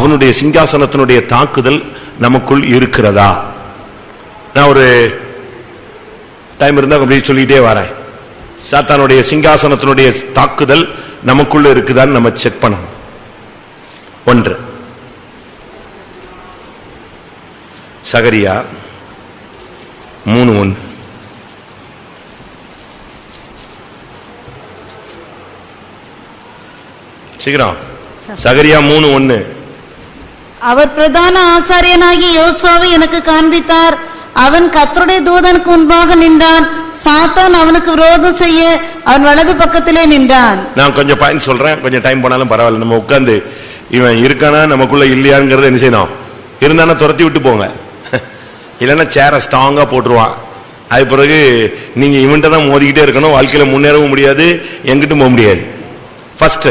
அவனுடைய சிங்காசனத்தினுடைய தாக்குதல் நமக்குள் இருக்கிறதா? நான் ஒரு டைம் இருந்தா அப்படி சொல்லிட்டே வரேன். சாத்தானுடைய சிங்காசனத்தினுடைய தாக்குதல் நமக்குள்ள இருக்குதான்னு நம்ம செக் பண்ணணும். ஒன்று, சகரியா 3:1. சீக்கிரம். சகரியா 3:1. அவர் பிரதான ஆசாரியனாகி யோசுவாவை எனக்கு காண்பித்தார். அவன் கர்த்தருடைய தூதனுக்கு முன்பாக நின்றான். சாத்தான் அவனுக்கு விரோதம் செய்ய அவன் வலது பக்கத்திலே நின்றான். நான் கொஞ்சம் பாயிண்ட் சொல்றேன், கொஞ்சம் டைம் போனாலும் பரவாயில்ல. நம்ம உட்கார்ந்து இவன் இருக்கானா நமக்குள்ள இல்லையாங்கிறத என்ன செய்யணும்? இருந்தானா துரத்தி விட்டு போங்க, இல்லைன்னா சேரை ஸ்ட்ராங்கா போட்டுருவான். அது பிறகு நீங்க இவன்ட்ட தான் மோதிக்கிட்டே இருக்கணும். வாழ்க்கையில முன்னேறவும் முடியாது, எங்கிட்டும் போக முடியாது. ஃபர்ஸ்ட்,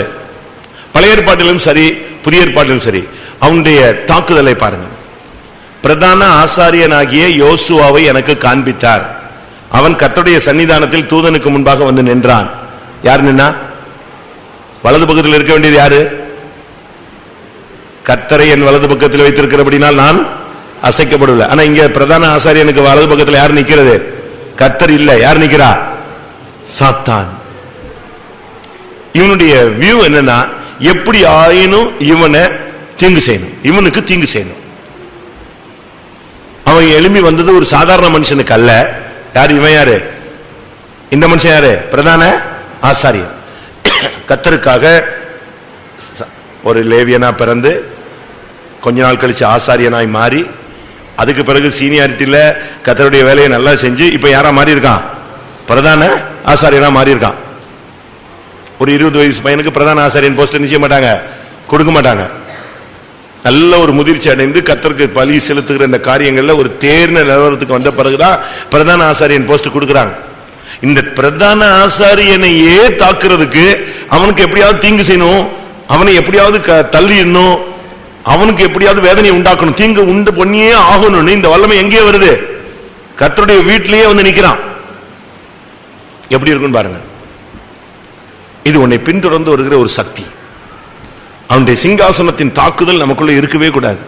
பழைய ஏற்பாட்டிலும் சரி புதிய ஏற்பாட்டிலும் சரி அவனுடைய தாக்குதலை பாருங்க. பிரதான ஆசாரியனாகிய யோசுவாவை எனக்கு காண்பித்தார். அவன் கர்த்தருடைய சன்னிதானத்தில் தூதனுக்கு முன்பாக வந்து நின்றான். யார் நின்னா? வலது பக்கத்தில் இருக்க வேண்டியது யாரு? கர்த்தரை என் வலது பக்கத்தில் வைத்திருக்கிறபடினால் நான் அசைக்கப்படவில்லை. ஆனா இங்க பிரதான ஆசாரியனுக்கு வலது பக்கத்தில் யார் நிக்கிறது? கர்த்தர் இல்ல. யார் நிக்கிறா? சாத்தான். இவனுடைய வியூ என்னன்னா, எப்படி ஆயினும் இவனை தீங்கு செய்யணும், இவனுக்கு தீங்கு செய்யணும். அவன் எழும்பி வந்தது ஒரு சாதாரண மனுஷனுக்கு அல்ல. யாரு இவன்? யாரு இந்த மனுஷன்? யாரு? பிரதான ஆசாரியன். கர்த்தருக்காக ஒரு லேவியனா பிறந்து கொஞ்ச நாள் கழிச்சு ஆசாரியனாய் மாறி, அதுக்கு பிறகு சீனியாரிட்டியில கர்த்தருடைய வேலையை நல்லா செஞ்சு இப்ப யாரா மாறி இருக்கான்? பிரதான ஆசாரியனா மாறி இருக்கான். ஒரு 20 வயசு பையனுக்கு பிரதான ஆசாரியன் போஸ்ட் நிச்சய மாட்டாங்க, கொடுக்க மாட்டாங்க. நல்ல ஒரு முதிர்ச்சி அடைந்து கர்த்தருக்கு பலி செலுத்துகிற இந்த காரியங்கள்ல ஒரு தேர்ந்த நிலவரத்துக்கு வந்த பிறகுதான் பிரதான ஆசாரியன் போஸ்ட் கொடுக்கிறாங்க. இந்த பிரதான ஆசாரியனையே தாக்குறதுக்கு அவனுக்கு எப்படியாவது தீங்கு செய்யணும், அவனை எப்படியாவது தள்ளிடணும், அவனுக்கு எப்படியாவது வேதனை உண்டாக்கணும், தீங்கு உண்டு பொண்ணியே ஆகணும்னு இந்த வல்லமை எங்கே வருது? கர்த்தருடைய வீட்டிலேயே வந்து நிக்கிறான். எப்படி இருக்குன்னு பாருங்க. இது உன்னை பின்தொடர்ந்து வருகிற ஒரு சக்தி. அவனுடைய சிங்காசனத்தின் தாக்குதல் நமக்குள்ள இருக்கவே கூடாது.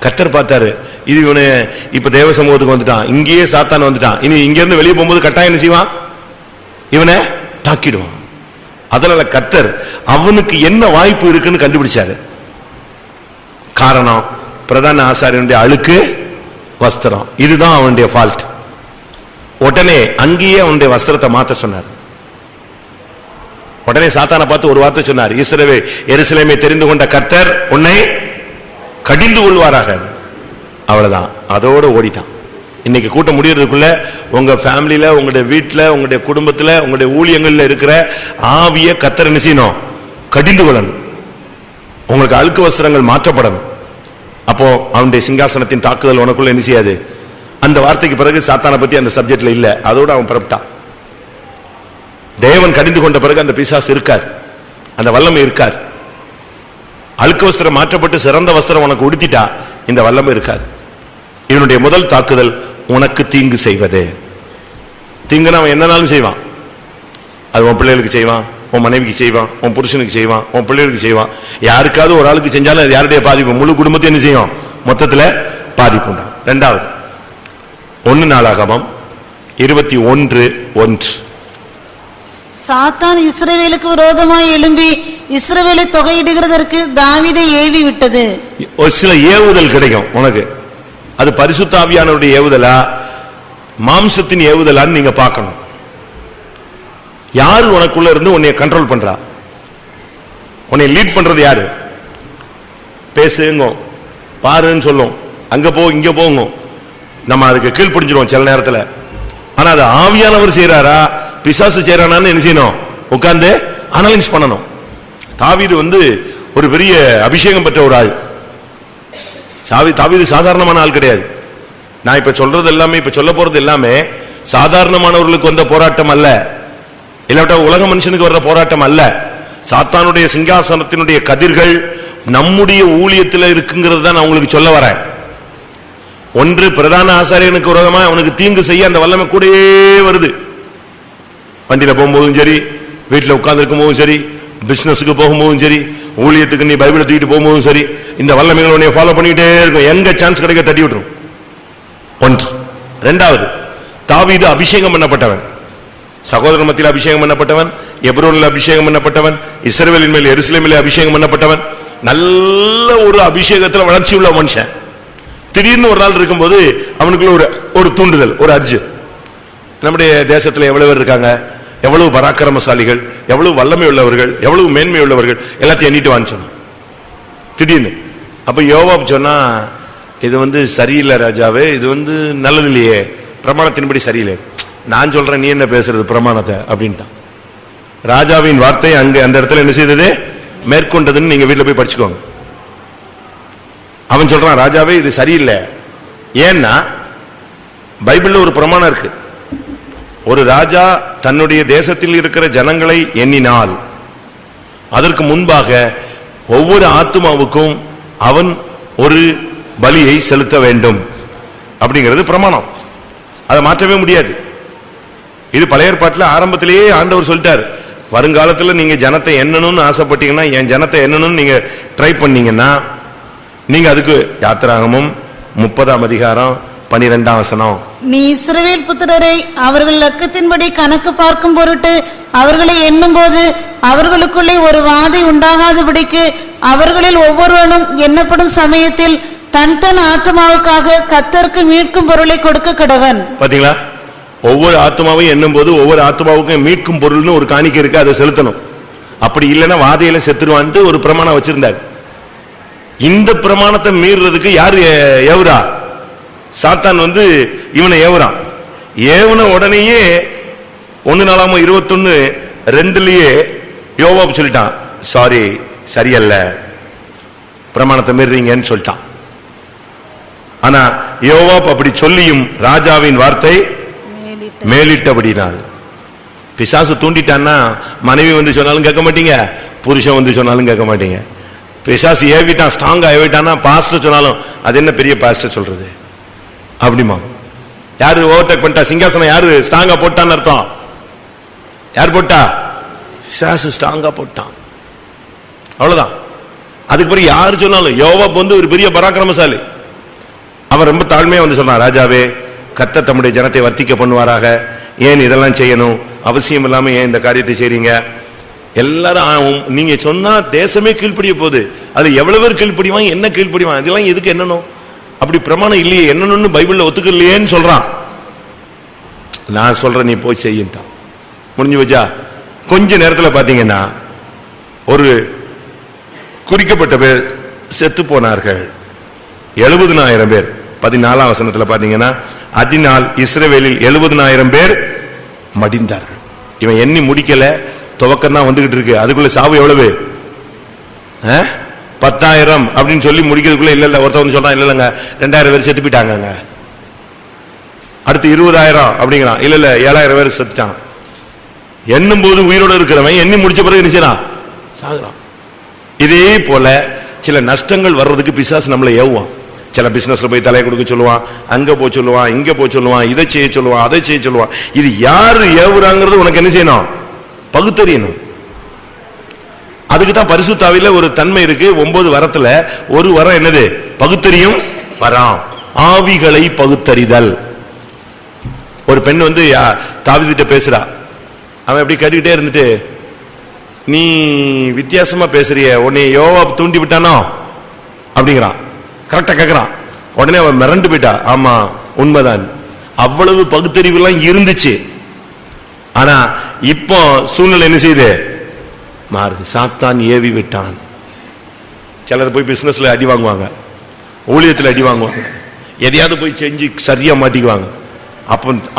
கர்த்தர் பார்த்தாரு, இது இவனை இப்ப தேவ சமூகத்துக்கு வந்துட்டான், இங்கேயே சாத்தான் வந்துட்டான், இனி இங்க இருந்து வெளியே போகும்போது கட்டாயம் என்ன செய்வான்? இவனை தாக்கிடுவான். அதனால கர்த்தர் அவனுக்கு என்ன வாய்ப்பு இருக்குன்னு கண்டுபிடிச்சாரு. காரணம், பிரதான ஆசாரியனுடைய அழுக்கு வஸ்திரம். இதுதான் அவனுடைய ஃபால்ட். உடனே அங்கேயே அவனுடைய வஸ்திரத்தை மாத்த சொன்னார். உடனே சாத்தானை பார்த்து ஒரு வார்த்தை சொன்னார், எருசலேமை தெரிந்து கொண்ட கர்த்தர் உன்னை கடிந்து கொள்வாராக. அவ்வளவுதான், அதோட ஓடிட்டான். இன்னைக்கு கூட்டம் முடியறதுக்குள்ள உங்க ஃபேமிலியில, உங்களுடைய வீட்டுல, உங்களுடைய குடும்பத்துல, உங்களுடைய ஊழியங்கள்ல இருக்கிற ஆவிய கர்த்தர் என்ன செய்யணும்? கடிந்து கொள்ளணும். உங்களுக்கு அழுக்கு வஸ்திரங்கள் மாற்றப்படணும். அப்போ அவனுடைய சிங்காசனத்தின் தாக்குதல் உனக்குள்ள என்ன செய்யாது? அந்த வார்த்தைக்கு பிறகு சாத்தானை பத்தி அந்த சப்ஜெக்ட்ல இல்ல, அதோட அவன் புறப்பட்டான். தேவன் கடிந்து கொண்ட பிறகு அந்த பிசாசு இருக்கார், அந்த வல்லமை இருக்கார். அழுக்கு வஸ்திரம் மாற்றப்பட்டு சிறந்த வஸ்திரம் உனக்கு உடுத்திட்டா இந்த வல்லமை இருக்காது. இவனுடைய முதல் தாக்குதல் உனக்கு தீங்கு செய்வது. தீங்குன்னு அவன் என்னனாலும் செய்வான். அது உன் பிள்ளைகளுக்கு செய்வான், உன் மனைவிக்கு செய்வான், உன் புருஷனுக்கு செய்வான், உன் பிள்ளைகளுக்கு செய்வான். யாருக்காவது ஒரு ஆளுக்கு செஞ்சாலும் அது யாருடைய பாதிப்பு? முழு குடும்பத்தை என்ன செய்யும்? மொத்தத்துல பாதிப்பு உண்டாகும். இரண்டாவது, 1 நாளாகமம் 21:1. சாத்தான் இஸ்ரவேலுக்கு விரோதமாய் எழும்பி இஸ்ரவேலை தொகையிடுகிறதற்கு தாவீதை ஏவி விட்டது. ஒரு சில ஏவுதல் கிடைக்கும் உனக்கு. அது பரிசுத்த ஆவியானவருடைய ஏவுதலா, மாம்சத்தின் ஏவுதலான்னு நீங்க பார்க்கணும். யாரு உனக்குள்ள இருந்து உன்னை கண்ட்ரோல் பண்றா? உன்னை லீட் பண்றது யாரு? பேசுங்க, பாருன்னு சொல்லும், அங்க போ இங்க போங்க, நம்ம அதுக்கு கீழ்ப்படிஞ்சிருவோம் சில நேரத்துல. ஆனா அது ஆவியானவர் செய்யறாரா பிசாசு செய்யறானான்னு என்ன செய்யணும்? உட்கார்ந்து அனலைஸ் பண்ணணும். தாவீது ஒரு பெரிய அபிஷேகம் பெற்ற ஒரு ஆள். தாவீது சாதாரணமான ஆள் கிடையாது. நான் இப்ப சொல்றது எல்லாமே, இப்ப சொல்ல போறது எல்லாமே சாதாரணமானவர்களுக்கு வந்த போராட்டம் அல்ல, இல்லாவிட்டா உலக மனுஷனுக்கு வர்ற போராட்டம் அல்ல. சாத்தானுடைய சிங்காசனத்தினுடைய கதிர்கள் நம்முடைய ஊழியத்தில் இருக்குங்கிறது தான் நான் உங்களுக்கு சொல்ல வரேன். ஒன்று, பிரதான ஆசாரியனுக்கு விரோதமா அவனுக்கு தீங்கு செய்ய அந்த வல்லமை கூடவே வருது. வண்டியில போகும்போதும் சரி, வீட்டில் உட்கார்ந்து இருக்கும் போதும் சரி, பிசினஸுக்கு போகும்போதும் சரி, ஊழியத்துக்கு நீ பைபிளை தூக்கிட்டு போகும்போதும் சரி, இந்த வல்லமைகள் உன்னை ஃபாலோ பண்ணிட்டே இருக்கும். எங்க சான்ஸ் கிடைக்க தட்டி விட்டுரும். ஒன்று. இரண்டாவது, தாவீது அபிஷேகம் பண்ணப்பட்டவன், சகோதரர் மத்தியில் அபிஷேகம் பண்ணப்பட்டவன், எப்ரோனில் அபிஷேகம் பண்ணப்பட்டவன், இஸ்ரவேலின் மேல் எருசலேமிலே அபிஷேகம் பண்ணப்பட்டவன், நல்ல ஒரு அபிஷேகத்துல வளர்ச்சி உள்ள மனுஷன். திடீர்னு ஒரு நாள் இருக்கும்போது அவனுக்குள்ள ஒரு தூண்டுதல், ஒரு அர்ஜு. நம்முடைய தேசத்துல எவ்வளவு பேர் இருக்காங்க, எவ்வளவு பராக்கிரமசாலிகள், எவ்வளவு வல்லமை உள்ளவர்கள், எவ்வளவு மேன்மை உள்ளவர்கள், எல்லாத்தையும் எண்ணிட்டு வான்னு சொன்னான் திடீர்னு. அப்ப யோவாப் சொன்னா, இது சரியில்லை ராஜாவே, இது நல்லது இல்லையே, பிரமாணத்தின்படி சரியில்லை. நான் சொல்றேன், நீ என்ன பேசுறது பிரமாணத்தை அப்படின்ட்டான். ராஜாவின் வார்த்தை அங்க அந்த இடத்துல என்ன செய்தது, மேற்கொண்டதுன்னு நீங்க வீட்டுல போய் படிச்சுக்கோங்க. அவன் சொல்றான், ராஜாவே இது சரியில்லை. ஏன்னா பைபிள்ல ஒரு பிரமாணம் இருக்கு. ஒரு ராஜா தன்னுடைய தேசத்தில் இருக்கிற ஜனங்களை எண்ணினால் அதற்கு முன்பாக ஒவ்வொரு ஆத்துமாவுக்கும் அவன் ஒரு பலியை செலுத்த வேண்டும் அப்படிங்கிறது பிரமாணம். அதை மாற்றவே முடியாது. இது பழைய ஏற்பாட்டில் ஆரம்பத்திலேயே ஆண்டவர் சொல்லிட்டார், வருங்காலத்தில் நீங்க ஜனத்தை எண்ணணும்னு ஆசைப்பட்டீங்கன்னா, என் ஜனத்தை எண்ணணும்னு நீங்க ட்ரை பண்ணீங்கன்னா, நீங்க அதுக்கு யாத்திராகமும் 30ஆம் அதிகாரம் 12ஆம் வசனம், நீ இஸ்ரவேல் புத்திரரை அவர்கள் லக்கத்தின்படி கணக்கு பார்க்கும் பொருட்டு அவர்களை எண்ணும் போது அவர்களுக்குள்ளே ஒரு வாதை உண்டாகாதபடிக்கு அவர்களில் ஒவ்வொருவனும் எண்ணப்படும் சமயத்தில் தன் தன் ஆத்மாவுக்காக கர்த்தருக்கு மீட்கும் பொருளை கொடுக்க கடவன். பாத்தீங்களா, ஒவ்வொரு ஆத்மாவையும் எண்ணும் போது ஒவ்வொரு ஆத்மாவுக்கும் மீட்கும் பொருள்னு ஒரு காணிக்கை இருக்கு, அதை செலுத்தணும். அப்படி இல்லைன்னா வாதையில செத்துருவான்ட்டு ஒரு பிரமாணம் வச்சிருந்தார். இந்த பிரமாணத்தை மீறுறதுக்கு யாரு ஏவுரா? சாத்தான் இவனை ஏவுறான். ஏவுன உடனேயே 1:21-2 யோவாப் சொல்லிட்டான், சாரி சரியல்ல, பிரமாணத்தை மீறீங்கன்னு சொல்லிட்டான். ஆனா யோவாப் அப்படி சொல்லியும் ராஜாவின் வார்த்தை மேலிட்டபடினால். பிசாசு தூண்டிட்டான்னா மனைவி சொன்னாலும் கேட்க மாட்டீங்க, புருஷன் சொன்னாலும் கேட்க மாட்டீங்க. பிசாசு ஏவிட்டான், ஸ்ட்ராங்கா ஏவிட்டான்னா பாஸ்டர் சொன்னாலும் அது என்ன பெரிய பாஸ்டர் சொல்றது அப்படிமா. யாரு ஓவர்டேக் பண்ணிட்டா, சிங்காசனம் யாரு ஸ்ட்ராங்கா போட்டான்னு அர்த்தம். யார் போட்டா? பிசாசு ஸ்ட்ராங்கா போட்டான், அவ்வளவுதான். அதுக்கு பிறகு யாரு சொன்னாலும், யோவாப் ஒரு பெரிய பராக்கிரமசாலி, அவன் ரொம்ப தாழ்மையா சொன்னான், ராஜாவே கர்த்தர் தம்முடைய ஜனத்தை வர்த்திக்க பண்ணுவாராக, ஏன் இதெல்லாம் செய்யணும், அவசியம் இல்லாம ஏன் இந்த காரியத்தை செய்றீங்க, எல்லாரும் நீங்க சொன்னா தேசமே கீழ்ப்படிய போகுது, அது எவ்வளவு பேர் கீழ்ப்படிவான், என்ன கீழ்ப்படிவான், இதெல்லாம் எதுக்கு என்னணும், அப்படி பிரமாணம் இல்லையே, என்னன்னு பைபிள்ல ஒத்துக்கலையேன்னு சொல்றான். நான் சொல்றேன், நீ போய் செய்யிட்டான், முடிஞ்சு வச்சா. கொஞ்ச நேரத்தில் பாத்தீங்கன்னா ஒரு குறிக்கப்பட்ட பேர் செத்து போனார்கள், 70,000 பேர். 14ஆம் வசனத்துல பாத்தீங்கன்னா, அதனால் இஸ்ரவேலில் 70,000 பேர் மடிந்தார்கள். இவன் எண்ணி முடிக்கல, துவக்கம் தான் வந்துகிட்டு இருக்கு. அதுக்குள்ள சாவு எவ்வளவு? 10,000 அப்படின்னு சொல்லி முடிக்கிறதுக்குள்ள இல்ல ஒருத்தவங்க சொல்றான், இல்லங்க 2,000 பேர் செத்து போயிட்டாங்க. அடுத்து 20,000 அப்படிங்கிறான், இல்ல 7,000 பேர் செத்துட்டான். எண்ணும் போது உயிரோடு இருக்கிறவன் எண்ணி முடிச்ச பிறகு என்ன செய்யறான்? சாகுறான். இதே போல சில நஷ்டங்கள் வர்றதுக்கு பிசாசு நம்மளை ஏவுவான். சில பிசினஸ்ல போய் தலையை கொடுக்க சொல்லுவான், அங்க போய் சொல்லுவான், இங்க போய் சொல்லுவான், இதை செய்ய சொல்லுவான், அதை செய்ய சொல்லுவான். இது யாரு ஏவுறாங்கிறது உனக்கு என்ன செய்யணும்? பகுத்தறியணும். அதுக்கு தான் பரிசுத்த ஆவியில ஒரு தன்மை இருக்கு. 9 வரத்துல ஒரு வரம் என்னது? பகுத்தறியும் வரம், ஆவிகளை பகுத்தறிதல். ஒரு பெண் தாவீதுகிட்ட பேசுறா, அவன் எப்படி கேட்டுக்கிட்டே இருந்துட்டு, நீ வித்தியாசமா பேசுறிய, உன்னை யோவாப் தூண்டி விட்டானோ அப்படிங்கிறான். கரெக்டா கேட்கிறான். உடனே அவன் மிரண்டு போயிட்டா, ஆமா உண்மைதான். அவ்வளவு பகுத்தறிவு எல்லாம் இருந்துச்சு. ஆனா இப்போ சூழ்நிலை என்ன செய்யுது? மாறுது. சாத்தான் ஏவி விட்டான். சிலர் போய் பிசினஸ்ல அடி வாங்குவாங்க, ஊழியத்தில் அடி வாங்குவாங்க, எதையாவது போய் செஞ்சு சரியா மாட்டிக்குவாங்க.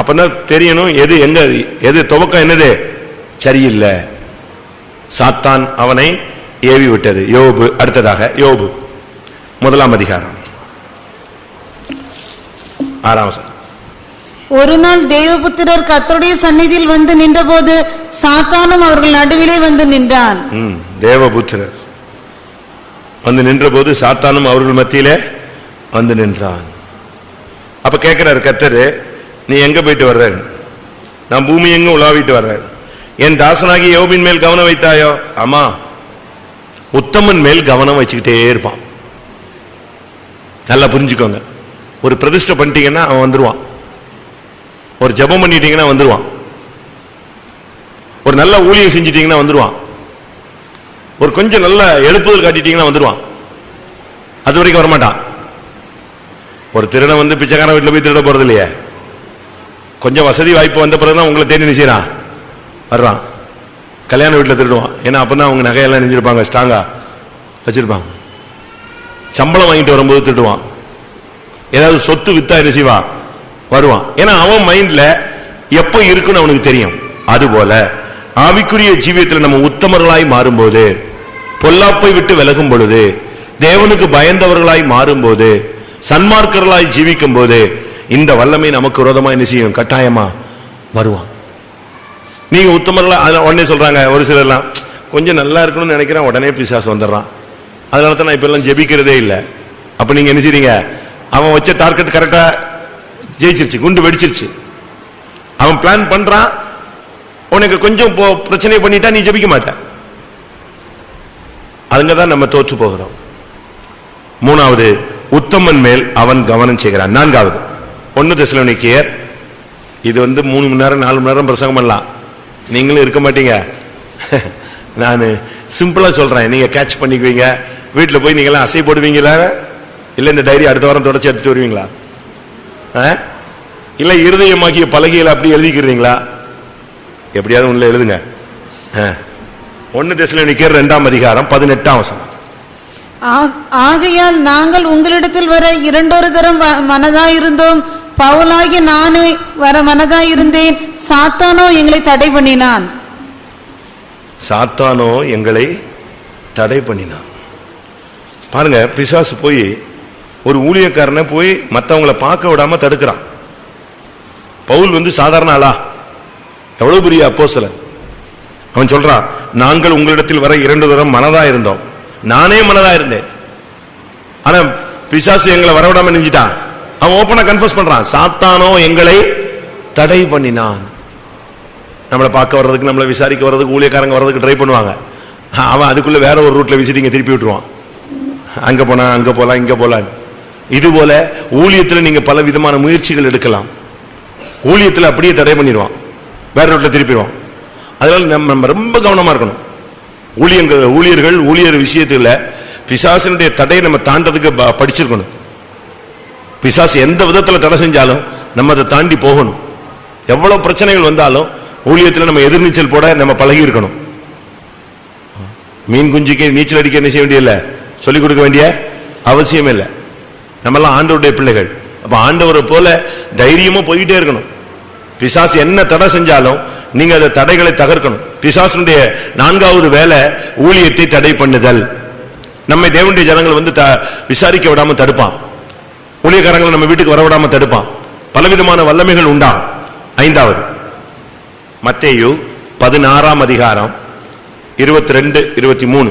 அப்பதான் தெரியணும் எது எங்க, எது துவக்கம் என்னது சரியில்லை. சாத்தான் அவனை ஏவி விட்டது. யோபு, அடுத்ததாக யோபு 1ஆம் அதிகாரம் 6ஆம் வசனம். ஒரு நாள் தேவபுத்திரர் கர்த்தருடைய சந்நிதியில் வந்து நின்றபோது சாத்தானும் அவர்கள் நடுவிலே வந்து நின்றான். தேவபுத்திரர் வந்து நின்ற போது சாத்தானும் அவர்கள் மத்தியிலே வந்து நின்றான். அப்ப கேட்கிறார் கர்த்தர், நீ எங்க போயிட்டு வர்ற? நான் பூமி எங்க உலாவிட்டு வர்றேன், என் தாசனாகி யோபின் மேல் கவனம் வைத்தாயோ? ஆமா, உத்தமன் மேல் கவனம் வச்சுக்கிட்டே இருப்பான். நல்லா புரிஞ்சுக்கோங்க. ஒரு பிரதிஷ்டை பண்ணிட்டீங்கன்னா அவன் வந்துருவான். ஒரு ஜெபம் பண்ணிட்டீங்கன்னா வந்துருவான். ஒரு நல்ல ஊழியம் செஞ்சிட்டீங்கன்னா வந்துருவான். ஒரு கொஞ்சம் நல்ல எழுப்புதல் காட்டிட்டீங்கன்னா வந்துருவான். அது வரைக்கும் வரமாட்டான். ஒரு திருடன் வந்து பிச்சைக்காரன் வீட்டில் போய் திருட போறது இல்லையே. கொஞ்சம் வசதி வாய்ப்பு வந்த பிறகுதான் உங்களை தேடி நினைச்சான் வர்றான். கல்யாண வீட்டில் திருடுவான். ஏன்னா அப்பதான் அவங்க நகையெல்லாம் நெஞ்சிருப்பாங்க, ஸ்ட்ராங்கா வச்சிருப்பாங்க. சம்பளம் வாங்கிட்டு வரும்போது திருடுவான். ஏதாவது சொத்து வித்தா என்ன செய்வான்? வருவான். ஏன்னா அவன் மைண்ட்ல எப்ப இருக்குன்னு அவனுக்கு தெரியும். அதுபோல ஆவிக்குரிய ஜீவியத்தில் நம்ம உத்தமர்களாய் மாறும்போது, பொல்லாப்பை விட்டு விலகும் பொழுது, தேவனுக்கு பயந்தவர்களாய் மாறும்போது, சன்மார்க்கர்களாய் ஜீவிக்கும் போது இந்த வல்லமை நமக்கு விரோதமா என்ன செய்யும்? கட்டாயமா வருவான். நீங்க உத்தமர்களா உடனே சொல்றாங்க ஒரு சிலர்லாம், கொஞ்சம் நல்லா இருக்கணும்னு நினைக்கிறேன், உடனே பிசாசு வந்துடுறான். அதனால தான் நான் இப்ப எல்லாம் ஜெபிக்கிறதே இல்லை. அப்ப நீங்க என்ன செய்றீங்க? அவன் வச்ச டார்கெட் கரெக்டா ஜெயிச்சிருச்சு, குண்டு வெடிச்சிருச்சு. அவன் பிளான் பண்றான், உனக்கு கொஞ்சம் பிரச்சனை பண்ணிட்டா நீ ஜெபிக்க மாட்ட. அதுங்கதான் நம்ம தோற்று போகிறோம். மூணாவது, உத்தமன் மேல் அவன் கவனம் செய்கிறான். நான்காவது 1 தெசலோனிக்கேயர். இது 3 மணி நேரம் 4 மணி நேரம் பிரசங்கம் பண்ணலாம். நீங்களும் இருக்க மாட்டீங்க. நான் சிம்பிளா சொல்றேன், நீங்க கேட்ச் பண்ணிக்குவீங்க. வீட்டில் போய் நீங்களாம் அசை போடுவீங்களா? இல்ல இந்த டைரி அடுத்த வாரம் தொடர்ச்சி எடுத்துட்டு வருவீங்களா? இல்ல இருதயமாக்கிய பலகையில் அப்படி எழுதிக்கிறீங்களா? எப்படியாவது உள்ள எழுதுங்க. 1 தெசலோனிக்கேயர் 2ஆம் அதிகாரம் 18ஆம் வசனம். ஆகையால் நாங்கள் உங்களிடத்தில் வர 2 தரம் மனதாயிருந்தோம். பவுலாகி நானே வர மனதாயிருந்தேன். சாத்தானோ எங்களை தடை பண்ணினான். சாத்தானோ எங்களை தடை பண்ணினான். பாருங்க, பிசாசு போய் ஒரு ஊழியக்காரனை போய் மற்றவங்களை பார்க்க விடாம தடுக்கிறான். பவுல் சாதாரண ஆளா? எவ்வளவு பெரிய அப்போஸ்தலன். அவன் சொல்றான், நாங்கள் உங்களிடத்தில் வர 2 தரம் மனதா இருந்தோம். நானே மனதா இருந்தேன். ஆனா பிசாசு எங்களை வரவிடாம நெஞ்சிட்டான். அவன் ஓப்பனா கன்ஃபஸ் பண்றான், சாத்தானோ எங்களை தடை பண்ணினான். நம்மளை பார்க்க வர்றதுக்கு, நம்மளை விசாரிக்க வர்றதுக்கு, ஊழியக்காரங்க வர்றதுக்கு ட்ரை பண்ணுவாங்க. அவன் அதுக்குள்ள வேற ஒரு ரூட்ல விசிட்டிங்க திருப்பி விட்டுருவான். அங்க போனா அங்க போலாம், இங்க போலாம். இது போல ஊழியத்தில் நீங்க பல விதமான முயற்சிகள் எடுக்கலாம். ஊழியத்தில் அப்படியே தடை பண்ணிடுவான், வேற ரூட்ல திருப்பிடுவான். அதனால நம்ம ரொம்ப கவனமா இருக்கணும். ஊழியர் விஷயத்துல பிசாசினுடைய தடையை நம்ம தாண்டதுக்கு படிச்சிருக்கணும். பிசாசு எந்த விதத்துல தடை செஞ்சாலும் நம்ம அதை தாண்டி போகணும். எவ்வளவு பிரச்சனைகள் வந்தாலும் ஊழியத்தில் நம்ம எதிர்நீச்சல் போட நம்ம பழகி இருக்கணும். மீன் குஞ்சுக்கு நீச்சல் அடிக்க என்ன செய்ய வேண்டியதில்லை, சொல்லிக் கொடுக்க வேண்டிய அவசியம் இல்லை. நம்மெல்லாம் ஆண்டவருடைய பிள்ளைகள். அப்ப ஆண்டவரை போல தைரியமா போய்கிட்டே இருக்கணும். பிசாசு என்ன தடை செஞ்சாலும் நீங்க அந்த தடைகளை தகர்க்கணும். பிசாசுடைய 4வது வேலை ஊழியத்தை தடை பண்ணுதல். நம்மை தேவனுடைய ஜனங்கள் விசாரிக்க விடாம தடுப்பான். ஊழியக்காரங்களை நம்ம வீட்டுக்கு வர விடாம தடுப்பான். பலவிதமான வல்லமைகள் உண்டா. 5வது மத்தேயு 16ஆம் அதிகாரம் 22, 23.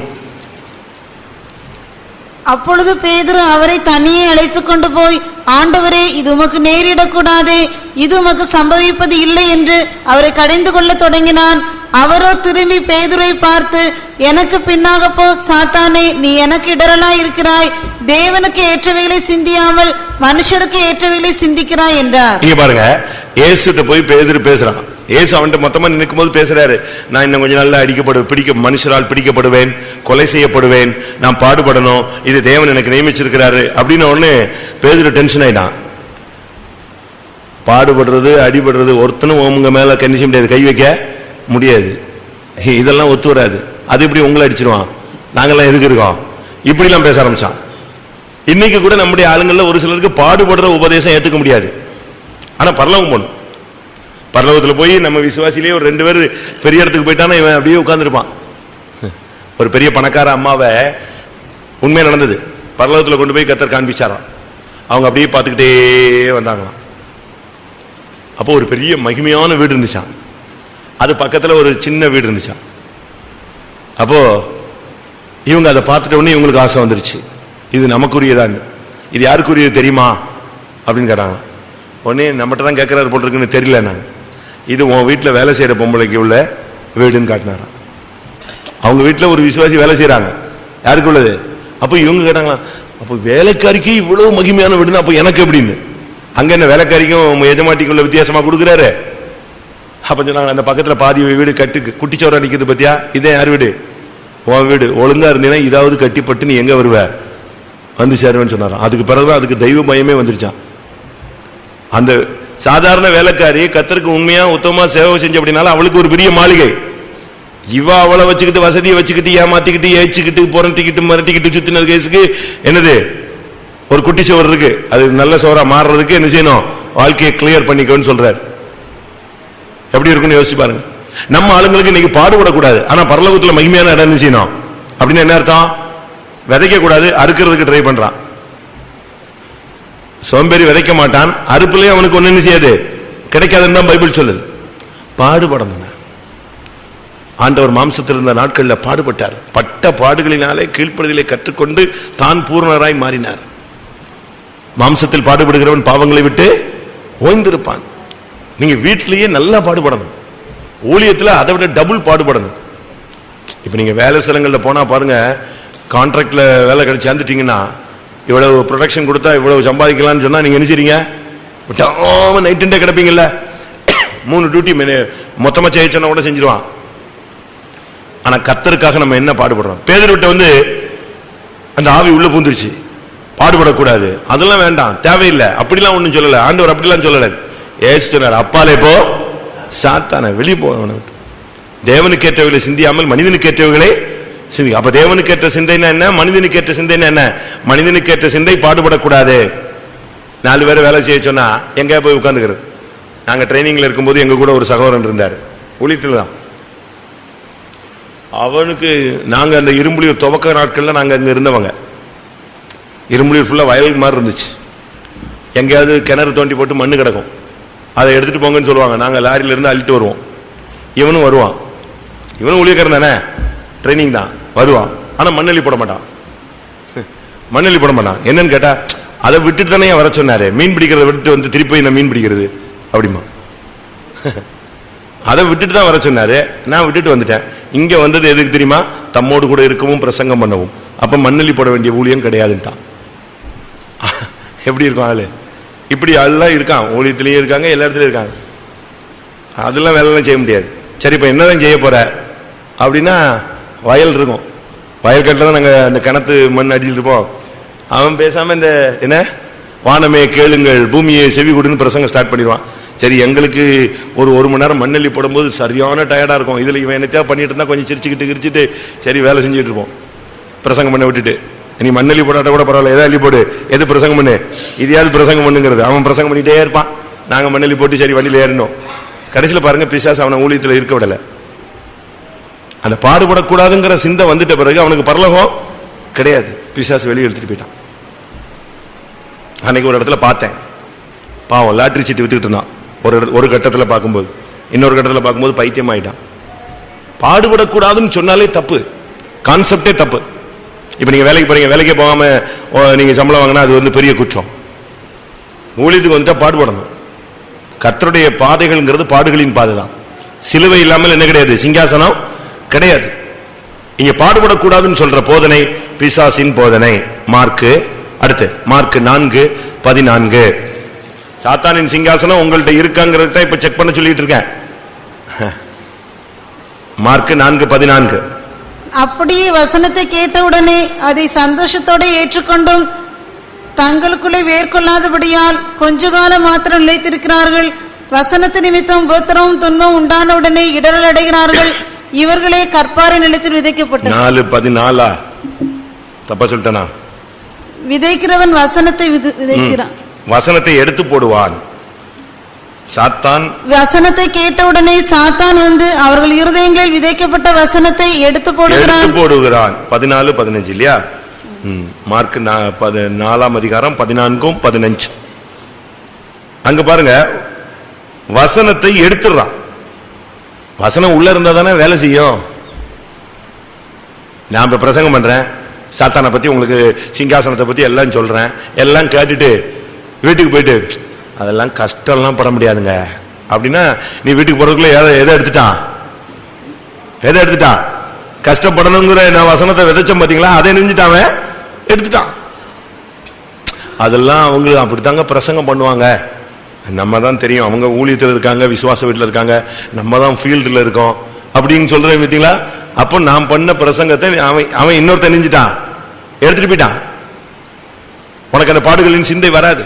அப்பொழுது பேதுரு அவரை தனியே அழைத்துக் கொண்டு போய், ஆண்டவரே, இது உமக்கு நேரிடக்கூடாதே, இது உமக்கு சம்பவிப்பது இல்லை என்று அவரை கடிந்து கொள்ள தொடங்கினான். அவரோ திரும்பி பேதுரை பார்த்து, எனக்கு பின்னாக போ சாத்தானே, நீ எனக்கு இடரலாய் இருக்கிறாய். தேவனுக்கு ஏற்றவைகளை சிந்தியாமல் மனுஷருக்கு ஏற்றவைகளை சிந்திக்கிறாய் என்றார். இங்க பாருங்க, இயேசுட்ட போய் பேதுரு பேசுறான். இயேசு அவன்கிட்ட மொத்தமா நிற்கும் போது பேசுறாரு, நான் இன்னும் கொஞ்ச நாள்ல மனுஷரால் பிடிக்கப்படுவேன், கொலை செய்யப்படுவேன், நான் பாடுபடணும், இது தேவன் எனக்கு நியமிச்சிருக்கிறாரு அப்படின்னு ஒண்ணு பேதுரு டென்ஷன் ஆயிட்டான். பாடுபடுறது, அடிபடுறது, ஒருத்தனும் உங்க மேல கணிச்ச முடியாது, கை வைக்க முடியாது. இதெல்லாம் ஒத்து வராது. அது இப்படி உங்களை அடிச்சிருவான், நாங்கெல்லாம் எதுக்கு இருக்கோம், இப்படி எல்லாம் பேச ஆரம்பிச்சான். இன்னைக்கு கூட நம்முடைய ஆளுங்கள்ல ஒரு சிலருக்கு பாடுபடுற உபதேசம் ஏத்துக்க முடியாது. ஆனா பரலோகம் போகணும். பரலோகத்துல போய் நம்ம விசுவாசிலேயே ஒரு 2 பேர் பெரிய இடத்துக்கு போயிட்டானா இவன் அப்படியே உட்கார்ந்துருப்பான். ஒரு பெரிய பணக்கார அம்மாவை, உண்மையா நடந்தது, பரலோகத்துல கொண்டு போய் கர்த்தர் காண்பிச்சாராம். அவங்க அப்படியே பார்த்துக்கிட்டே வந்தாங்களாம். அப்போ ஒரு பெரிய மகிமையான வீடு இருந்துச்சான். அது பக்கத்துல ஒரு சின்ன வீடு இருந்துச்சான். அப்போ இவங்க அதை பார்த்துட்ட உடனே இவங்களுக்கு ஆசை வந்துருச்சு, இது நமக்குரியதான், இது யாருக்குரியது தெரியுமா அப்படின்னு கேட்டாங்க. உடனே நம்மகிட்ட தான் கேட்கிறாரு போட்டிருக்குன்னு தெரியல. நான் இது உன் வீட்டில் வேலை செய்யற பொம்பளைக்கு உள்ள வீடுன்னு காட்டினாராம். அவங்க வீட்டுல ஒரு விசுவாசி வேலை செய்யறாங்க. யாருக்கு உள்ளது? அப்ப இவங்க கேட்டாங்களா, அப்ப வேலைக்காரிக்கு இவ்வளவு மகிமையான வீடுன்னு அப்ப எனக்கு எப்படின்னு. அங்க என்ன வேலைக்காரிக்கும் எஜமாட்டிக்குள்ள வித்தியாசமா கொடுக்குறாரு. அப்ப சொன்னாங்க, அந்த பக்கத்துல பாதி வீடு கட்டு குட்டிச்சோர அடிக்கிறது பத்தியா, இதே யார் வீடு? உன் வீடு. ஒழுங்கா இருந்தீங்கன்னா இதாவது கட்டிப்பட்டு நீ எங்க வருவ, வந்து சேருவேன்னு சொன்னாராம். அதுக்கு பிறகுதான் அதுக்கு தெய்வ பயமே வந்துருச்சான். அந்த சாதாரண வேலைக்காரி கர்த்தருக்கு உண்மையா உத்தமமா சேவை செஞ்ச அப்படின்னால அவளுக்கு ஒரு பெரிய மாளிகை. இவ அவளை வச்சுக்கிட்டு வசதியை வச்சுக்கிட்டு ஏமாத்திக்கிட்டு ஏச்சுக்கிட்டு புரட்டிக்கிட்டு மிரட்டிக்கிட்டு சுத்தின கேஸுக்கு என்னது, ஒரு குட்டி சோறு இருக்கு, அது நல்ல சோறா மாறுறதுக்கு என்ன செய்யணும், வாழ்க்கையை கிளியர் பண்ணிக்கோன்னு சொல்றாரு. எப்படி இருக்குன்னு யோசிச்சு பாருங்க. நம்ம ஆளுங்களுக்கு இன்னைக்கு பாடுபடக்கூடாது, ஆனா பரலோகத்துல மகிமையான இடம் என்ன செய்யணும் அப்படின்னு என்ன அர்த்தம்? விதைக்க கூடாது, அறுக்கிறதுக்கு ட்ரை பண்றான். சோம்பேறி விதைக்க மாட்டான், அறுப்புலயும் அவனுக்கு ஒண்ணு செய்யாது, கிடைக்காதுன்னு தான் பைபிள் சொல்லுது. பாடுபடணும். ஆண்டவர் மாம்சத்தில் இருந்த நாட்கள்ல பாடுபட்டார். பட்ட பாடுகளினாலே கீழ்ப்படிதலை கற்றுக்கொண்டு தான் பூர்ணராய் மாறினார். மாம்சத்தில் பாடுபடுகிறவன் பாவங்களை விட்டு ஓய்ந்திருப்பான். நீங்க வீட்டிலேயே நல்லா பாடுபடணும், ஊழியத்துல அதை விட டபுள் பாடுபடணும். இப்ப நீங்க வேலை ஸ்தலங்கள்ல போனா பாருங்க, கான்ட்ராக்ட்ல வேலை கிடைச்சு சேர்ந்துட்டீங்கன்னா இவ்வளவு ப்ரொடக்ஷன் கொடுத்தா இவ்வளவு சம்பாதிக்கலாம்னு சொன்னா நீங்க என்ன செய்றீங்க, விட்டாம நைட்டு கிடப்பீங்கல்ல. 3 டியூட்டி மொத்தமா செய்ய சொன்னா கூட செஞ்சிருவான். ஆனா கர்த்தருக்காக நம்ம என்ன பாடுபடுறோம்? பேதுருவிட்ட வந்து அந்த ஆவி உள்ள பூந்துருச்சு, பாடுபடக்கூடாது, அதெல்லாம் வேண்டாம், தேவையில்லை, அப்படிலாம் ஒண்ணும் சொல்லல ஆண்டவர், அப்படிலாம் சொல்லல. ஏசு சொன்னார், அப்பாலே போ சாத்தானே, வெளியே போ, தேவனுக்கு ஏற்றவர்களை சிந்தியாமல் மனிதனுக்கு ஏற்றவர்களை சிந்தி. அப்ப தேவனுக்கு ஏற்ற சிந்தைன்னா என்ன, மனிதனுக்கு ஏற்ற சிந்தைன்னா என்ன? மனிதனுக்கு ஏற்ற சிந்தை பாடுபடக்கூடாது. 4 பேரை வேலை செய்ய சொன்னா எங்க போய் உட்கார்ந்துக்கிறது? நாங்க ட்ரைனிங்ல இருக்கும்போது எங்க கூட ஒரு சகோதரன் இருந்தார், ஊழியத்தில் தான். அவனுக்கு நாங்க அந்த இரும்புலியூர் துவக்க நாட்கள்ல நாங்க அங்க இருந்தவங்க. இரும்புலியூர் ஃபுல்லா வயல் மாதிரி இருந்துச்சு. எங்கேயாவது கிணறு தோண்டி போட்டு மண்ணு கிடக்கும், அதை எடுத்துட்டு போங்கன்னு சொல்லுவாங்க. நாங்க லாரியில இருந்து அள்ளிட்டு வருவோம். இவனும் வருவான், இவனும் ஊழியக்காரன் தானே, ட்ரைனிங் தான், வருவான். ஆனா மண்ணெல்லி போட மாட்டான், மண்ணெல்லி போட மாட்டான். என்னன்னு கேட்டா, அதை விட்டுட்டு தானே வர சொன்னாரு, மீன் பிடிக்கிறத விட்டுட்டு வந்து திருப்பி நான் மீன் பிடிக்கிறது அப்படிமா. அதை விட்டுட்டு தான் வர சொன்னாரு, நான் விட்டுட்டு வந்துட்டேன். இங்க வந்தது எதுக்கு தெரியுமா? தம்மோடு கூட இருக்கவும் பிரசங்கம் பண்ணவும். அப்ப மண்ணெல்லி போட வேண்டிய ஊழியம் கிடையாதுன்ட்டான். எப்படி இருக்கும் ஆளு? இப்படி ஆள்லாம் இருக்கான், ஊழியத்திலயும் இருக்காங்க, எல்லா இடத்துலயும் இருக்காங்க. அதெல்லாம் வேலைலாம் செய்ய முடியாது. சரி, இப்ப என்னதான் செய்ய போற அப்படின்னா, வயல் இருக்கும், வயல்காட்டில் தான் நாங்க அந்த கிணத்து மண் அடிச்சுட்டு இருப்போம். அவன் பேசாம இந்த என்ன, வானமே கேளுங்கள் பூமியை செவி கொடுன்னு பிரசங்கம் ஸ்டார்ட் பண்ணிடுவான். சரி, எங்களுக்கு ஒரு மணி நேரம் மண்ணெல்லி போடும்போது சரியான டயர்டா இருக்கும். இதுல இவன் என்னத்தையா பண்ணிட்டு இருந்தா கொஞ்சம் சிரிச்சுக்கிட்டு சரி வேலை செஞ்சுட்டு இருப்போம். பிரசங்கம் பண்ண விட்டுட்டு, நீ மண்ணெல்லி போடாட்ட கூட பரவாயில்ல, எதாவது அள்ளி போடு, எது பிரசங்கம் பண்ணு, இதையாவது பிரசங்கம் பண்ணுங்கிறது. அவன் பிரசங்கம் பண்ணிட்டே இருப்பான், நாங்க மண்ணெல்லி போட்டு சரி வண்டியில ஏறணும். கடைசியில் பாருங்க, பிசாசு அவனை ஊழியத்தில் இருக்க விடல. அந்த பாடுபடக்கூடாதுங்கிற சிந்தை வந்துட்ட பிறகு அவனுக்கு பரலோகம் கிடையாது. பிசாசு வெளியே எடுத்துட்டு போயிட்டான். அன்னைக்கு ஒரு இடத்துல பார்த்தேன், பாவம் லாட்டரி சீட்டு வித்துக்கிட்டு இருந்தான். ஒரு கட்டத்தில் பார்க்கும்போது, இன்னொரு கட்டத்தில் பார்க்கும்போது பைத்தியம் ஆயிட்டான். பாடுபடக்கூடாதுன்னு சொன்னாலே தப்பு, கான்செப்டே தப்பு. இப்ப நீங்க வேலைக்கு போறீங்க, வேலைக்கே போகாம நீங்க சம்பளம் வாங்கினா அது வந்து பெரிய குற்றம். ஊழியத்துக்கு வந்துட்டா பாடுபடணும். கர்த்தருடைய பாதைகள்ங்கிறது பாடுகளின் பாதை தான். சிலுவை இல்லாமல் என்ன கிடையாது, சிங்காசனம் கிடையாது. இங்க பாடுபடக்கூடாதுன்னு சொல்ற போதனை பிசாசின் போதனை. மார்க்கு அடுத்து மார்க் 4:14. சாத்தானின் சிங்காசனம் உங்கள்ட்ட இருக்காங்கிறத இப்ப செக் பண்ண சொல்லிட்டு இருக்கேன். மார்க் 4:14. அப்படியே வசனத்தை கேட்டவுடனே அதை சந்தோஷத்தோடு ஏற்றுக்கொண்டும் தங்களுக்குள்ளே வேர்கொள்ளாதபடியால் கொஞ்ச காலம் மாத்திரம் நிலைத்திருக்கிறார்கள். வசனத்து நிமித்தம் உபத்திரமும் துன்பம் உண்டான உடனே இடரல் அடைகிறார்கள். இவர்களே கற்பாறை நிலத்தில் விதைக்கப்பட்டு. 4:14 தப்பா சொல்லிட்டனா? விதைக்கிறவன் வசனத்தை விதைக்கிறான், வசனத்தை எடுத்து போடுவான். சாத்தான் வசனத்தை கேட்டவுடனே சாத்தான் வந்து அவர்கள் இருதயங்களில் விதைக்கப்பட்ட வசனத்தை எடுத்து போடுகிறான். 14:15 இல்லையா? மார்க் 4:14-15. அங்க பாருங்க, வசனத்தை எடுத்துறான். வசனம் உள்ள இருந்தா தானே வேலை செய்யும். நான் இப்ப பிரசங்கம் பண்றேன், சாத்தானை பத்தி உங்களுக்கு சிங்காசனத்தை பத்தி எல்லாம் சொல்றேன், எல்லாம் கேட்டுட்டு வீட்டுக்கு போயிட்டு அதெல்லாம் கஷ்டம்லாம் பட முடியாதுங்க அப்படின்னா, நீ வீட்டுக்கு போறதுக்குள்ள எதை எடுத்துட்டான்? எதை எடுத்துட்டான்? கஷ்டப்படணுங்கிற நான் வசனத்தை விதைச்சோம் பாத்தீங்களா, அதை நெஞ்சிட்டான், எடுத்துட்டான். அதெல்லாம் அவங்க அப்படித்தாங்க பிரசங்கம் பண்ணுவாங்க. நம்ம தான் தெரியும் அவங்க ஊழியத்தில் இருக்காங்க, விசுவாச வீட்டில் இருக்காங்க, நம்ம தான் ஃபீல்டில் இருக்கோம் அப்படின்னு சொல்றேன் பார்த்தீங்களா. அப்போ நான் பண்ண பிரசங்கத்தை அவன் இன்னொருத்த நெஞ்சிட்டான், எடுத்துட்டு போயிட்டான். உனக்கு அந்த பாடுகளின் சிந்தை வராது.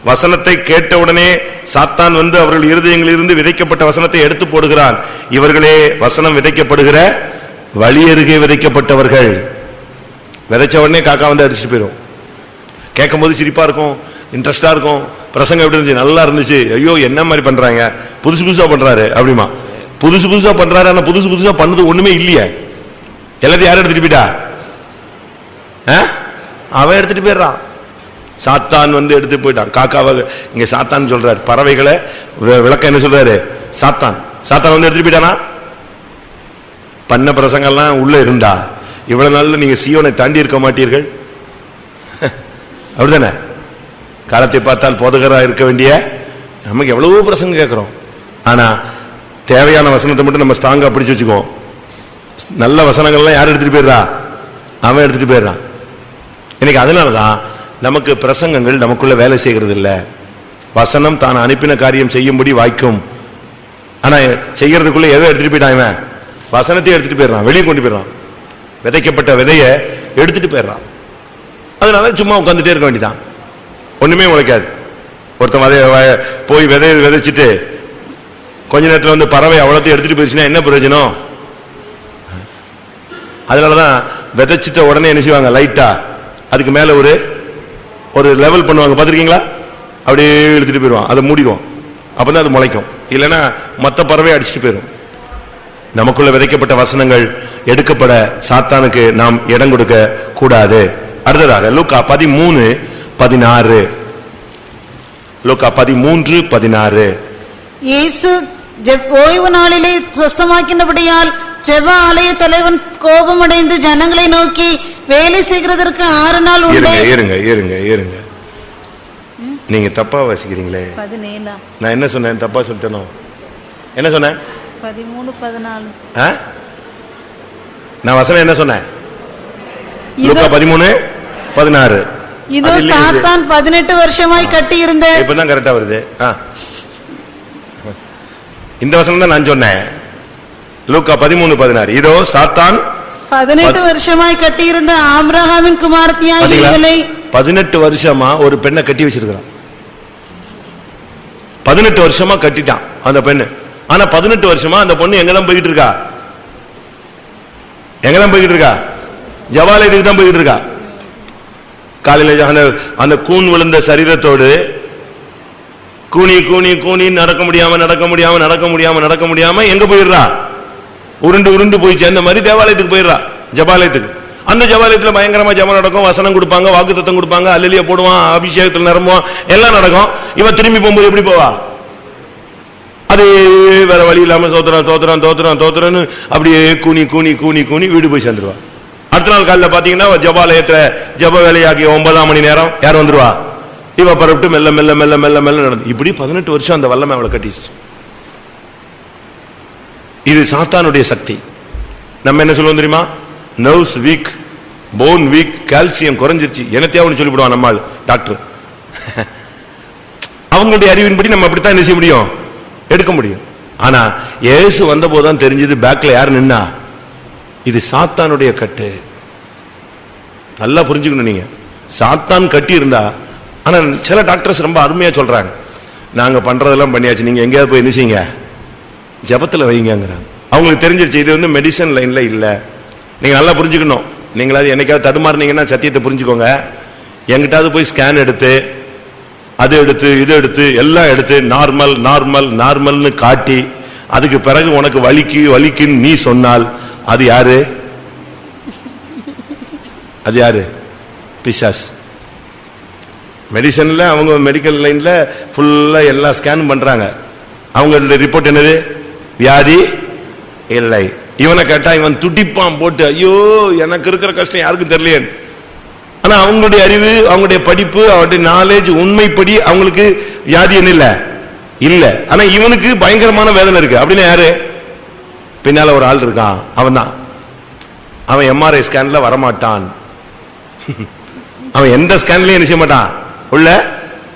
வசனத்தை கேட்ட உடனே சாத்தான் வந்து அவர்கள் இருதயங்களிலிருந்து விதைக்கப்பட்ட வசனத்தை எடுத்து போடுகிறான். இவர்களே வசனம் விதைக்கப்படுகிற வழி அருகே விதைக்கப்பட்டவர்கள். விதைச்ச உடனே காக்கா வந்து அடிச்சுட்டு போயிடும். கேட்கும் போது சிரிப்பா இருக்கும், இன்ட்ரெஸ்டா இருக்கும். பிரசங்கம் எப்படி இருந்துச்சு? நல்லா இருந்துச்சு. ஐயோ என்ன மாதிரி பண்றாங்க, புதுசு புதுசா பண்றாரு அப்படிமா. புதுசு புதுசா பண்றாரு, ஆனா புதுசு புதுசா பண்ணது ஒண்ணுமே இல்லையே. எல்லாத்தையும் யாரும் எடுத்துட்டு போயிட்டா? அவன் எடுத்துட்டு போயிடுறான். சாத்தான் வந்து எடுத்து போயிட்டான் காக்காவை. இங்க சாத்தான் சொல்றாரு, பறவைகளை விளக்க என்ன சொல்றாரு? சாத்தான். சாத்தான் வந்து எடுத்துட்டு போயிட்டானா? பண்ண பிரசங்கம்லாம் உள்ள இருந்தா இவ்வளவு நாள்ல நீங்க சீயோனை தாண்டி இருக்க மாட்டீர்கள். அப்படிதானே? காலத்தை பார்த்தால் போதகரா இருக்க வேண்டிய நமக்கு எவ்வளவோ பிரசங்கம் கேட்கிறோம். ஆனா தேவையான வசனத்தை மட்டும் நம்ம ஸ்ட்ராங்கா பிடிச்சு வச்சுக்குவோம். நல்ல வசனங்கள்லாம் யார் எடுத்துட்டு போயிடுறா? அவன் எடுத்துட்டு போயிடுறான். இன்னைக்கு அதனாலதான் நமக்கு பிரசங்கங்கள் நமக்குள்ள வேலை செய்கிறது இல்ல. வசனம் தான் அனுப்பின காரியம் செய்யும்படி வாய்க்கும். ஆனா செய்யறதுக்குள்ள எதை எடுத்துட்டு போயிட்டான்? இவன் வசனத்தையும் எடுத்துட்டு போயிடுறான், வெளியே கொண்டு போயிடுறான். விதைக்கப்பட்ட விதைய எடுத்துட்டு போயிடுறான். அதனால சும்மா உட்காந்துட்டே இருக்க வேண்டியதான், ஒண்ணுமே உழைக்காது. ஒருத்தன் போய் விதைச்சிட்டு கொஞ்ச நேரத்தில் வந்து பறவை அவ்வளோத்தையும் எடுத்துட்டு போயிடுச்சுன்னா என்ன பிரயோஜனம்? அதனாலதான் விதைச்சிட்ட உடனே என்ன செய்வாங்க? லைட்டா அதுக்கு மேல ஒரு லெவல் பண்ணுவாங்க, பார்த்திருக்கீங்களா? அப்படியே எடுத்துட்டு போயிடுவான், அதை மூடிடுவான். அப்பதான் அது முளைக்கும். இல்லைன்னா மற்ற பறவை அடிச்சுட்டு போயிடும். நமக்குள்ள விதைக்கப்பட்ட வசனங்கள் எடுக்கப்பட சாத்தானுக்கு நாம் இடம் கொடுக்க கூடாது. அடுத்ததாக லூக்கா 13:16. லூக்கா 13:16. இயேசு ஓய்வு நாளிலே சுஸ்தமாக்கினபடியால் ஜெப ஆலய தலைவன் கோபமடைந்து ஜனங்களை நோக்கி, வேலை செய்கிறதற்கு 6 நாள் உண்டு. இருங்க நீங்க தப்பா வாசிக்கிறீங்களே. 17. நான் என்ன சொன்னேன்? தப்பா சொல்லிட்டேனோ? என்ன சொன்னேன்? 13:14. நான் வசனம் என்ன சொன்னேன்? லூக்கா 13:16. இதோ சாத்தான் 18 வருஷமாய் கட்டி இருந்த. இப்பதான் கரெக்டா வருது. இந்த வசனம் தான் நான் சொன்னேன். லூக்கா 13:16. இதோ சாத்தான் 18 வருஷமாய் கட்டி இருந்த ஆபிரகாமின் குமாரத்தியாகிய இவளை 18 வருஷமா ஒரு பெண்ணை கட்டி வச்சிருக்கிறான். 18 வருஷமா கட்டிட்டான் அந்த பெண்ணு. ஆனா 18 வருஷமா அந்த பொண்ணு எங்கதான் போயிட்டு இருக்கா? எங்கதான் போயிட்டு இருக்கா? ஜபாலயத்துக்கு தான் போயிட்டு இருக்கா. காலையில அந்த கூன் விழுந்த சரீரத்தோடு கூனி கூனி கூனி நடக்க முடியாம எங்க போயிடுறா? உருண்டு போய் சேர்ந்த மாதிரி தேவாலயத்துக்கு போயிடுறா, ஜபாலயத்துக்கு. அந்த ஜபாலயத்துல பயங்கரமா ஜபம் நடக்கும், வசனம் கொடுப்பாங்க, வாக்குத்தத்தம் கொடுப்பாங்க, அல்லேலூயா போடுவான், அபிஷேகத்தில் நிரம்புவான், எல்லாம் நடக்கும். இவன் திரும்பி போகும்போது எப்படி போவா? அது வேற வழி இல்லாம தோத்திரம் அப்படியே கூனி வீடு போய் சேர்ந்துருவா. அடுத்த நாள் காலையில் பாத்தீங்கன்னா ஜபாலயத்துல ஜப வேலையாகி 9ஆம் மணி நேரம் யார் வந்துருவா? இவ பரப்பிட்டு மெல்ல மெல்ல மெல்ல மெல்ல மெல்ல நடந்து இப்படி 18 வருஷம் அந்த வல்லமை அவளை கட்டிச்சு. இது சாத்தானுடைய சக்தி. நம்ம என்ன சொல்லுவோம் தெரியுமா? Nerves week, phone week, calcium குறைஞ்சிருச்சு, என்னத்தையாவது சொல்லிவிடுவான் நம்மால் டாக்டர். அவங்களுடைய அறிவின்படி நம்ம அப்படித்தான் என்ன செய்ய முடியும்? எடுக்க முடியும். ஆனா இயேசு வந்த போதுதான் தெரிஞ்சது பேக்ல யார் நின்னா? இது சாத்தானுடைய கட்டு. நல்லா புரிஞ்சுக்கணும் நீங்க. சாத்தான் கட்டி இருந்தா. ஆனா சில டாக்டர்ஸ் ரொம்ப அருமையா சொல்றாங்க, நாங்க பண்றதெல்லாம் பண்ணியாச்சு, நீங்க எங்கேயாவது போய் என்ன செய்யுங்க? ஜபத்துல வைங்கிறாங்க. அவங்களுக்கு தெரிஞ்சிருச்சு இது வந்து மெடிசன் லைன்ல இல்ல. நீங்க நல்லா புரிஞ்சுக்கணும். நீங்களாவது என்னைக்காவது தடுமாறுனீங்கன்னா சத்தியத்தை புரிஞ்சுக்கோங்க. எங்கிட்டாவது போய் ஸ்கேன் எடுத்து அது எடுத்து இது எடுத்து எல்லாம் எடுத்து நார்மல்னு காட்டி அதுக்கு பிறகு உனக்கு வலிக்குன்னு நீ சொன்னால் அது யாரு? அது யாரு? பிசாஸ். மெடிசன்ல அவங்க மெடிக்கல் லைன்ல ஃபுல்லா எல்லா ஸ்கேன் பண்றாங்க. அவங்க ரிப்போர்ட் என்னது? வியாதி இல்லை. இவனை கேட்டா இவன் துடிப்பான் போட்டு, ஐயோ எனக்கு இருக்கிற கஷ்டம் யாருக்கும் தெரியலையே. ஆனா அவங்களுடைய அறிவு, அவங்களுடைய படிப்பு, அவங்களுடைய நாலேஜ் உண்மைப்படி அவங்களுக்கு வியாதி என்ன இல்ல. ஆனா இவனுக்கு பயங்கரமான வேதனை இருக்கு. அப்படின்னு யாரு? பின்னால ஒரு ஆள் இருக்கான், அவன் தான். அவன் எம்ஆர்ஐ ஸ்கேன்ல வரமாட்டான். அவன் எந்த ஸ்கேன்லயும் என்ன செய்ய மாட்டான், உள்ள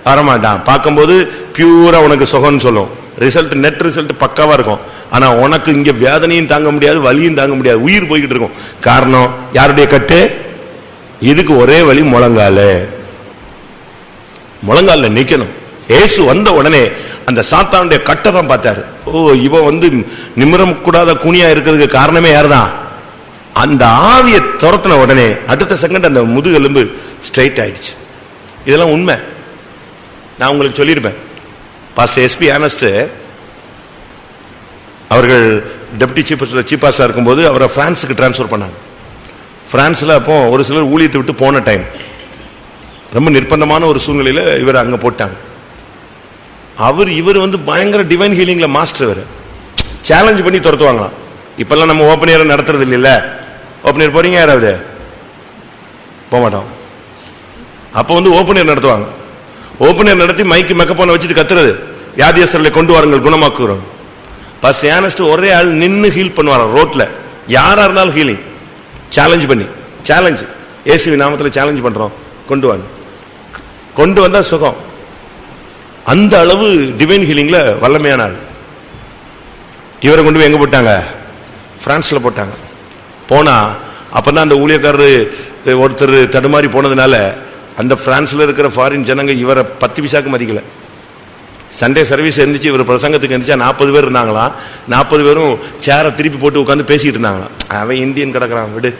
வரமாட்டான். பார்க்கும்போது பியூரா உனக்கு சுகம்னு சொல்லும், ரிசல்ட் நெட் ரிசல்ட் பக்காவா இருக்கும். ஆனா உனக்கு இங்க வேதனையும் தாங்க முடியாது, வலியும் தாங்க முடியாது, உயிர் போய்கிட்டு இருக்கும். காரணம் யாருடைய கட்டு? இதுக்கு ஒரே வழி முழங்கால நிக்கணும். இயேசு வந்த உடனே அந்த சாத்தானுடைய கட்டை தான் பார்த்தாரு. ஓ, இவன் வந்து நிமிரம் கூடாத குனியா இருக்கிறதுக்கு காரணமே யாருதான்? அந்த ஆவியை துரத்தின உடனே அடுத்த செகண்ட் அந்த முதுகெலும்பு ஸ்ட்ரைட் ஆயிடுச்சு. இதெல்லாம் உண்மை, நான் உங்களுக்கு சொல்லியிருப்பேன். பாஸ்டர் எஸ்பி ஆனஸ்ட் அவர்கள் டெப்டி சீஃப் பாஸ்டரா இருக்கும்போது அவரை பிரான்ஸுக்கு டிரான்ஸ்ஃபர் பண்ணாங்க. பிரான்ஸ்ல அப்போ ஒரு சிலர் ஊழியத்தை விட்டு போன டைம், ரொம்ப நிர்பந்தமான ஒரு சூழ்நிலையில இவர் அங்க போட்டாங்க. இவர் வந்து பயங்கர டிவைன் ஹீலிங்ல மாஸ்டர். இவர் சேலஞ்ச் பண்ணி துரத்துவாங்களாம். இப்பெல்லாம் நம்ம ஓப்பன் ஏர் நடத்துறது இல்ல. ஓப்பன் ஏர் போறீங்க? யாராவது போக மாட்டோம். அப்ப வந்து ஓப்பன் ஏர் நடத்துவாங்க. ஓப்பன் ஏர் நடத்தி மைக்கு மெக்கப்பான வச்சுட்டு கத்துறது, வியாதியஸ்தர்களை கொண்டு வாருங்கள், குணமாக்குறோம். பாஸ்டர் ஏர்னஸ்ட் ஒரே ஆள் நின்னு ஹீல் பண்ணுவாங்க ரோட்ல. யாரா இருந்தாலும் ஹீலிங் சேலஞ்ச் பண்ணி, சேலஞ்ச் இயேசுவின் நாமத்தில் சேலஞ்ச் பண்றோம், கொண்டு வாங்க. கொண்டு வந்தா சுகம். அந்த அளவு டிவைன் ஹீலிங்ல வல்லமையான ஆள். இவரை கொண்டு போய் எங்க போட்டாங்க? பிரான்ஸ்ல போட்டாங்க. போனா அப்பதான் அந்த ஊழியக்காரரு ஒருத்தர் தடுமாறி போனதுனால அந்த பிரான்ஸ்ல இருக்கிற ஃபாரின் ஜனங்க இவரை 10 பைசாக்கு மதிக்கல. சண்டே சர்வீஸ் இருந்துச்சு, இவர் பிரசங்கத்துக்கு இருந்துச்சா 40 பேர் இருந்தாங்களாம். 40 பேரும் சேரை திருப்பி போட்டு உட்காந்து பேசிட்டு இருந்தாங்களாம். அவன் இந்தியன் கிடக்குறான், விடு,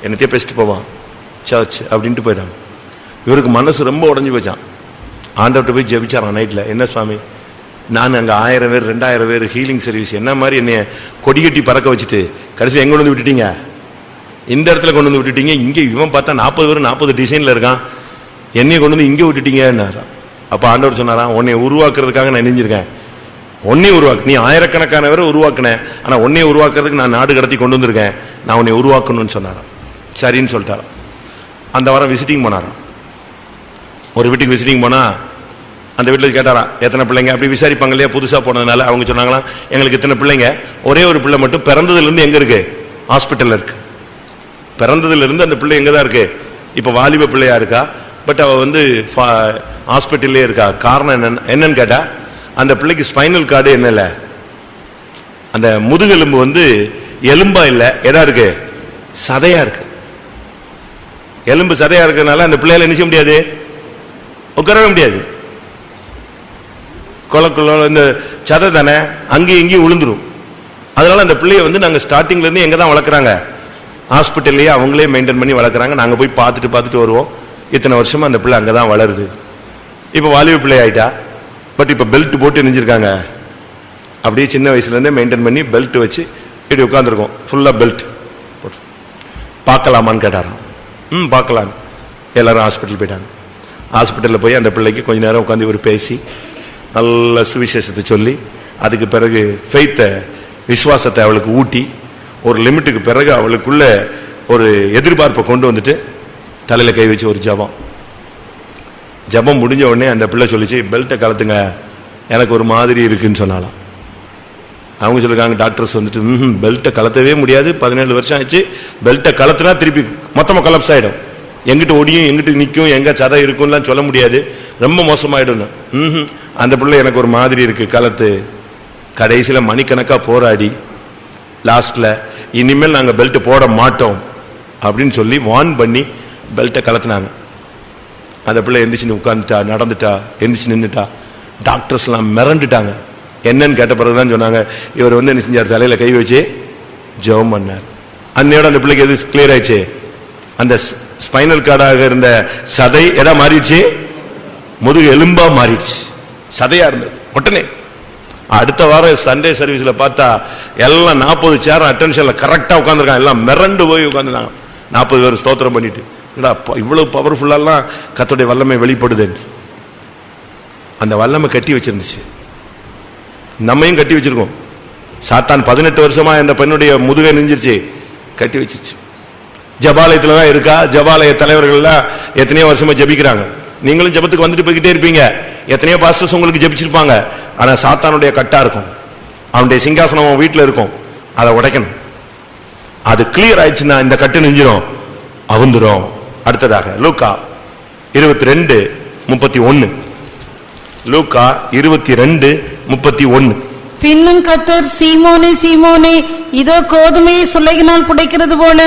என்னத்தையே பேசிட்டு போவான் சர்ச் அப்படின்ட்டு போயிட்டாங்க. இவருக்கு மனசு ரொம்ப உடஞ்சி போச்சான். ஆண்டவர்கிட்ட போய் ஜெபிச்சாரான் நைட்ல. என்ன சுவாமி, நான் அங்கே 1000 பேர் 2000 பேர் ஹீலிங் சர்வீஸ் என்ன மாதிரி என்னைய கொடிகட்டி பறக்க வச்சுட்டு கடைசியில் எங்க கொண்டு வந்து விட்டுட்டீங்க? இந்த இடத்துல கொண்டு வந்து விட்டுட்டீங்க. இங்கே இவன் பார்த்தா 40 பேர் 40 டிசைன்ல இருக்கான், என்னைய கொண்டு வந்து இங்கே விட்டுட்டீங்கன்னாராம். அப்ப ஆண்டவர் சொன்னாராம், உன்னை உருவாக்குறதுக்காக நான் நெஞ்சிருக்கேன். உன்னை உருவாக்கு, நீ ஆயிரக்கணக்கானவரை உருவாக்குனேன், ஆனா உன்னை உருவாக்குறதுக்கு நான் நாடு கடத்தி கொண்டு வந்திருக்கேன், நான் உன்னை உருவாக்கணும்னு சொன்னாராம். சரின்னு சொல்லிட்டாராம். அந்த வாரம் விசிட்டிங் போனாராம். ஒரு வீட்டுக்கு விசிட்டிங் போனா அந்த வீட்டில் கேட்டாராம் எத்தனை பிள்ளைங்க, அப்படி விசாரிப்பாங்க இல்லையா, புதுசா போனதுனால. அவங்க சொன்னாங்களாம், எங்களுக்கு இத்தனை பிள்ளைங்க, ஒரே ஒரு பிள்ளை மட்டும் பிறந்ததுல இருந்து எங்க இருக்கு? ஹாஸ்பிட்டல்ல இருக்கு. பிறந்ததுல இருந்து அந்த பிள்ளை எங்கதான் இருக்கு? இப்ப வாலிப பிள்ளையா இருக்கா, பட் அவ வந்து ஹாஸ்பிட்டல்லே இருக்கா. காரணம் என்னன்னு கேட்டா, அந்த பிள்ளைக்கு ஸ்பைனல் கார்டு என்ன இல்ல, அந்த முதுகெலும்பு வந்து எலும்பா இல்ல, எதா இருக்கு? சதையா இருக்கு. எலும்பு சதையா இருக்கிறதுனால அந்த பிள்ளையால என்ன செய்ய முடியாது? உட்காரவே முடியாது. கொலக்குள்ள இந்த சதை தானே அங்கேயும் இங்கேயும் விழுந்துரும். அதனால அந்த பிள்ளைய வந்து நாங்க ஸ்டார்டிங்ல இருந்து எங்க தான் வளர்க்குறாங்க? ஹாஸ்பிட்டல்லையே அவங்களே மெயின்டைன் பண்ணி வளர்க்குறாங்க. நாங்க போய் பார்த்துட்டு வருவோம். இத்தனை வருஷமா அந்த பிள்ளை அங்கதான் வளருது. இப்ப வாலிப பிள்ளை ஆயிட்டா, பட் இப்ப பெல்ட் போட்டு நெஞ்சிருக்காங்க. அப்படியே சின்ன வயசுல இருந்தே மெயின்டைன் பண்ணி பெல்ட் வச்சு இப்படி உட்காந்துருக்கோம், ஃபுல்லா பெல்ட் போட்டு. பார்க்கலாமான்னு கேட்டாராம். பார்க்கலாம். எல்லாரும் ஹாஸ்பிட்டல் போயிட்டாங்க. ஹாஸ்பிட்டலில் போய் அந்த பிள்ளைக்கு கொஞ்ச நேரம் உட்காந்து இவர் பேசி நல்ல சுவிசேஷத்தை சொல்லி, அதுக்கு பிறகு ஃபெய்த்தை, விசுவாசத்தை அவளுக்கு ஊட்டி, ஒரு லிமிட்டுக்கு பிறகு அவளுக்குள்ள ஒரு எதிர்பார்ப்பை கொண்டு வந்துட்டு தலையில கை வச்சு ஒரு ஜபம் முடிஞ்ச உடனே அந்த பிள்ளை சொல்லிச்சு, பெல்ட்டை கலத்துங்க, எனக்கு ஒரு மாதிரி இருக்குன்னு சொன்னாலாம். அவங்க சொல்லிருக்காங்க, டாக்டர்ஸ் வந்துட்டு பெல்ட்டை கலத்தவே முடியாது, 17 வருஷம் ஆச்சு, பெல்ட்டை கலத்துனா திருப்பி மொத்தமா கொலாப்ஸ் ஆயிடும், எங்கிட்ட ஒடியும் எங்கிட்ட நிற்கும், எங்க சதை இருக்கும்லாம் சொல்ல முடியாது, ரொம்ப மோசமாயிடும். அந்த பிள்ளை எனக்கு ஒரு மாதிரி இருக்கு, கலத்து. கடைசியில மணிக்கணக்கா போராடி லாஸ்ட்ல இனிமேல் நாங்க பெல்ட் போட மாட்டோம் அப்படின்னு சொல்லி வார்ன் பண்ணி பெல்ட்டை கலத்துனாங்க. அந்த பிள்ளை எந்திரிச்சு உட்கார்ந்துட்டா, நடந்துட்டா, எந்திரிச்சு நின்றுட்டா. டாக்டர்ஸ் எல்லாம் மிரண்டுட்டாங்க. என்னன்னு கேட்ட பிறகுதான் சொன்னாங்க, இவர் வந்து என்ன செஞ்சார், தலையில கை வச்சு ஜெபம் பண்ணார். அன்னையோட அந்த பிள்ளைக்கு எது கிளியர் ஆயிடுச்சு, அந்த ஸ்பைனல் கார்டாக இருந்த சதை எதா மாறிடுச்சு, முதுகு எலும்பா மாறிடுச்சு. சதையா இருந்தது உடனே. அடுத்த வாரம் சண்டே சர்வீஸ்ல பார்த்தா எல்லாம் 40 சேர் அட்டென்ஷன்ல கரெக்டா உட்காந்துருக்காங்க. எல்லாம் மிரண்டு போய் உட்காந்துருக்காங்க. 40 பேர் ஸ்தோத்திரம் பண்ணிட்டு, இவ்வளவு பவர்ஃபுல்லா கர்த்தருடைய வல்லமை வெளிப்படுது. அந்த வல்லமை கட்டி வச்சிருந்துச்சு, நம்மையும் கட்டி வச்சிருக்கோம். சாத்தான் 18 வருஷமா இந்த பெண்ணுடைய முதுகை நெஞ்சிருச்சு, கட்டி வச்சிருச்சு. ஜபாலயத்துல தான் இருக்கா. ஜபாலய தலைவர்கள்லாம் எத்தனையோ வருஷமா ஜபிக்கிறாங்க. நீங்களும் ஜபத்துக்கு வந்துட்டு போய்கிட்டே இருப்பீங்க. எத்தனையோ பாஸ்டர்ஸ் உங்களுக்கு ஜபிச்சிருப்பாங்க. ஆனா சாத்தானுடைய கட்டா இருக்கும், அவனுடைய சிங்காசனம் வீட்டுல இருக்கும். அதை உடைக்கணும். அது கிளியர் ஆயிடுச்சுன்னா இந்த கட்டு நெஞ்சிரும், அவுந்துரும். அடுத்ததாக லூக்கா 22:31. லூக்கா 22:31. பின்னும் கர்த்தர், சீமோனே சீமோனே, இதோ கோதுமையை சுளையினால் புடைக்கிறது போல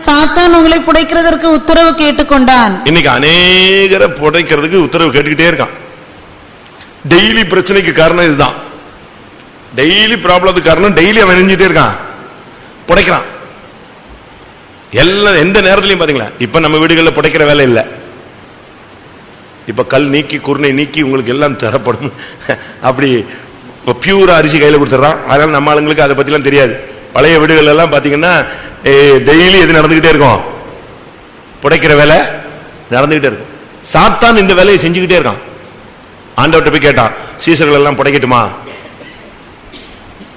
சாத்தான் உங்களை புடைக்கிறதற்கு உத்தரவு கேட்டுக்கொண்டான். இன்னைக்கு அநேகரை புடைக்கிறதுக்கு உத்தரவு கேட்டுக்கிட்டே இருக்கான். டெய்லி பிரச்சனைக்கு காரணம் இதுதான். டெய்லி ப்ராப்ளத்துக்கு காரணம் டெய்லி அவன் நெஞ்சிட்டே இருக்கான், புடைக்கிறான். எல்லாம் எந்த நேரத்திலையும் பாத்தீங்களா? இப்ப நம்ம வீடுகளில் புடைக்கிற வேலை இல்லை. இப்ப கல் நீக்கி குருணை நீக்கி உங்களுக்கு எல்லாம் தரப்படும். அப்படி பியூரா அரிசி கையில கொடுத்துறான். அதனால நம்ம ஆளுங்களுக்கு அதை பத்திலாம் தெரியாது. பழைய வீடுகள் எல்லாம் பாத்தீங்கன்னா டெய்லி எது நடந்துகிட்டே இருக்கும், புடைக்கிற வேலை நடந்துகிட்டே இருக்கும். சாத்தான் இந்த வேலையை செஞ்சுக்கிட்டே இருக்கான். ஆண்டவர்கிட்ட போய் கேட்டான், சீசர்கள் எல்லாம் புடைக்கட்டுமா?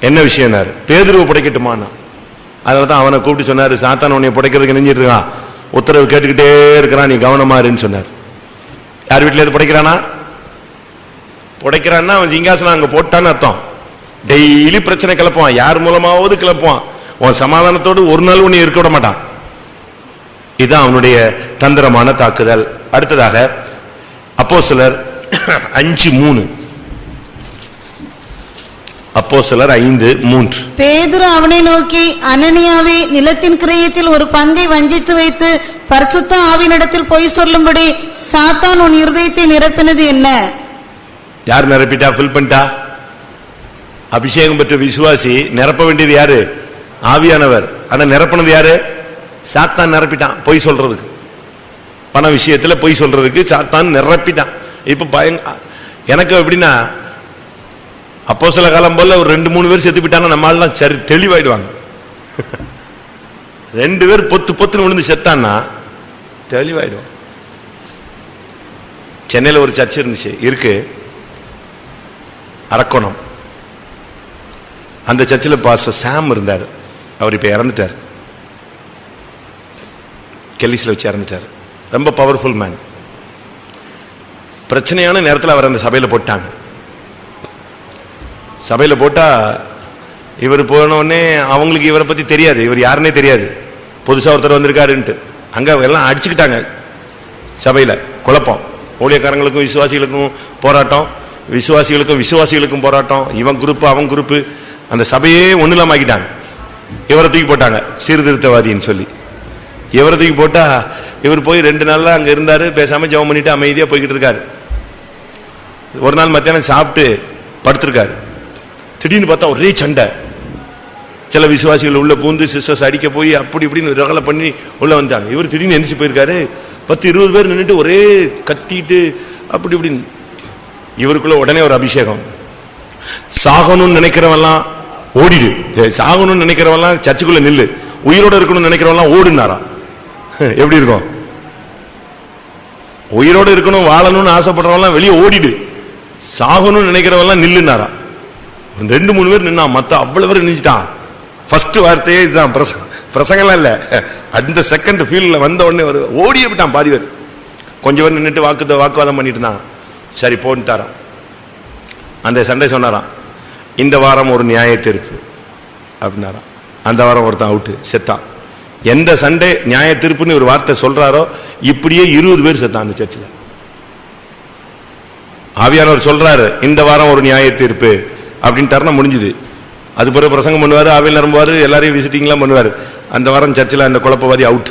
என்ன விஷயம்? பேதுருவை புடைக்கட்டுமா? அதனாலதான் அவனை கூப்பிட்டு சொன்னாரு, சாத்தான் உன்னை புடைக்கிறதுக்கு நெஞ்சிட்டு இருக்கான், உத்தரவு கேட்டுக்கிட்டே இருக்கிறான், நீ கவனமா இருன்னு சொன்னார். யார் வீட்டுல இருந்து புடைக்கிறானா? புடைக்கிறான்னா அவன் சிங்காசனம் அங்க போட்டான்னு அர்த்தம். டெய்லி பிரச்சனை கிளப்புவான், யார் மூலமாவது கிளப்புவான். உன் சமாதானத்தோடு ஒரு நாள் உன்னை இருக்க விட மாட்டான். இதுதான் அவனுடைய தந்திரமான தாக்குதல். அடுத்ததாக அப்போஸ்தலர் 5:3. அப்போஸ்தலர் 5:3. பேதுரு அவனை நோக்கி, அனனியாவே, நிலத்தின் கிரயத்தில் ஒரு பங்கை வஞ்சித்து வைத்து பரிசுத்த ஆவியினிடத்தில் பொய் சொல்லும்படி சாத்தான் உன் இருதயத்தை நிரப்பினது என்ன? யார் நிரப்பிட்டா? ஃபில் பண்ணிட்டா? அபிஷேகம் பெற்ற விசுவாசி நிரப்ப வேண்டியது யாரு? ஆவியானவர். ஆனா நிரப்பினது யாரு? சாத்தான் நிரப்பிட்டான். பொய் சொல்றதுக்கு, பண விஷயத்துல பொய் சொல்றதுக்கு சாத்தான் நிரப்பிட்டான். இப்ப எனக்கு எப்படின்னா, அப்போ சில காலம் போல ஒரு 2-3 பேர் செத்து போயிட்டாங்க, நம்ம ஆள்லாம் சரி தெளிவாயிடுவாங்க. 2 பேர் பொத்துன்னு விழுந்து செத்தான்னா தெளிவாயிடுவான். சென்னையில் ஒரு சர்ச் இருந்துச்சு, இருக்கு, அரக்கோணம். அந்த சர்ச்சில் பாஸ்டர் சாம் இருந்தார். அவர் இப்ப இறந்துட்டார், கெல்லிஸ்ல வச்சு இறந்துட்டார். ரொம்ப பவர்ஃபுல் மேன். பிரச்சனையான நேரத்தில் அவர் அந்த சபையில போட்டாங்க. சபையில போட்டா இவர் போன உடனே அவங்களுக்கு இவரை பத்தி தெரியாது, இவர் யாருன்னே தெரியாது. புதுசா ஒருத்தர் வந்திருக்காருன்ட்டு அங்க எல்லாம் அடிச்சுக்கிட்டாங்க. சபையில குழப்பம், ஊழியக்காரங்களுக்கும் விசுவாசிகளுக்கும் போராட்டம், விசுவாசிகளுக்கும் போராட்டம். இவன் குரூப் அவன் குரூப், அந்த சபையே ஒண்ணுலாமாக்கிட்டாங்க. இவரை தூக்கி போட்டாங்க சீர்திருத்தவாதின்னு சொல்லி. இவரை தூக்கி போட்டா இவர் போய் 2 நாள்ல அங்க இருந்தாரு, பேசாம ஜெபம் பண்ணிட்டு அமைதியா போய்கிட்டு இருக்காரு. ஒரு நாள் மத்தியானம் சாப்பிட்டு படுத்திருக்காரு. திடீர்னு பார்த்தா ஒரே சண்டை. சில விசுவாசிகள் உள்ள பூந்து சிஸ்டர்ஸ் அடிக்க போய் அப்படி இப்படின்னு ரகலை பண்ணி உள்ள வந்தாங்க. இவர் திடீர்னு எந்திரிச்சு போயிருக்காரு. 10-20 பேர் நின்றுட்டு ஒரே கத்திட்டு அப்படி இப்படின்னு. இவருக்குள்ள உடனே ஒரு அபிஷேகம். சாகணும்னு நினைக்கிறவெல்லாம் ஓடிடு, சாகணும்னு நினைக்கிறவெல்லாம் சர்ச்சுக்குள்ள நில்லு, உயிரோட இருக்கணும்னு நினைக்கிறவெல்லாம் ஓடுனாராம். எப்படி இருக்கும்? உயிரோட இருக்கணும் வாழணும்னு ஆசைப்படுறவெல்லாம் வெளியே ஓடிடு, சாகணும்னு நினைக்கிறவெல்லாம் நில்லுனாராம். 2-3 பேர் நின்னா, மத்த அவ்வளவு பேர் நினைச்சிட்டான். ஃபர்ஸ்ட் வார்த்தையே இதுதான், பிரசங்கம்லாம் இல்ல. அந்த செகண்ட் ஃபீல்ட்ல வந்த உடனே ஓடியே விட்டான். பாதி பேர் கொஞ்சம் பேர் நின்றுட்டு வாக்குவாதம் பண்ணிட்டு இருந்தான். சரி போன்ட்டாராம். அந்த சண்டை சொன்னாராம், இந்த வாரம் ஒரு நியாய தீர்ப்பு அப்படின்னாராம். அந்த வாரம் ஒருத்தன் அவுட்டு, செத்தான். எந்த சண்டை நியாய தீர்ப்புன்னு ஒரு வார்த்தை சொல்றாரோ இப்படியே 20 பேர் செத்தான் அந்த சர்ச்சில். ஆவியானவர் சொல்றாரு, இந்த வாரம் ஒரு நியாய தீர்ப்பு அப்படின்ட்டாருன்னா முடிஞ்சுது. அது பிறகு பிரசங்கம் பண்ணுவாரு, ஆவியில் நிரம்புவாரு, எல்லாரையும் விசிட்டிங்லாம் பண்ணுவாரு. அந்த வாரம் சர்ச்சில் அந்த குழப்பவாதி அவுட்.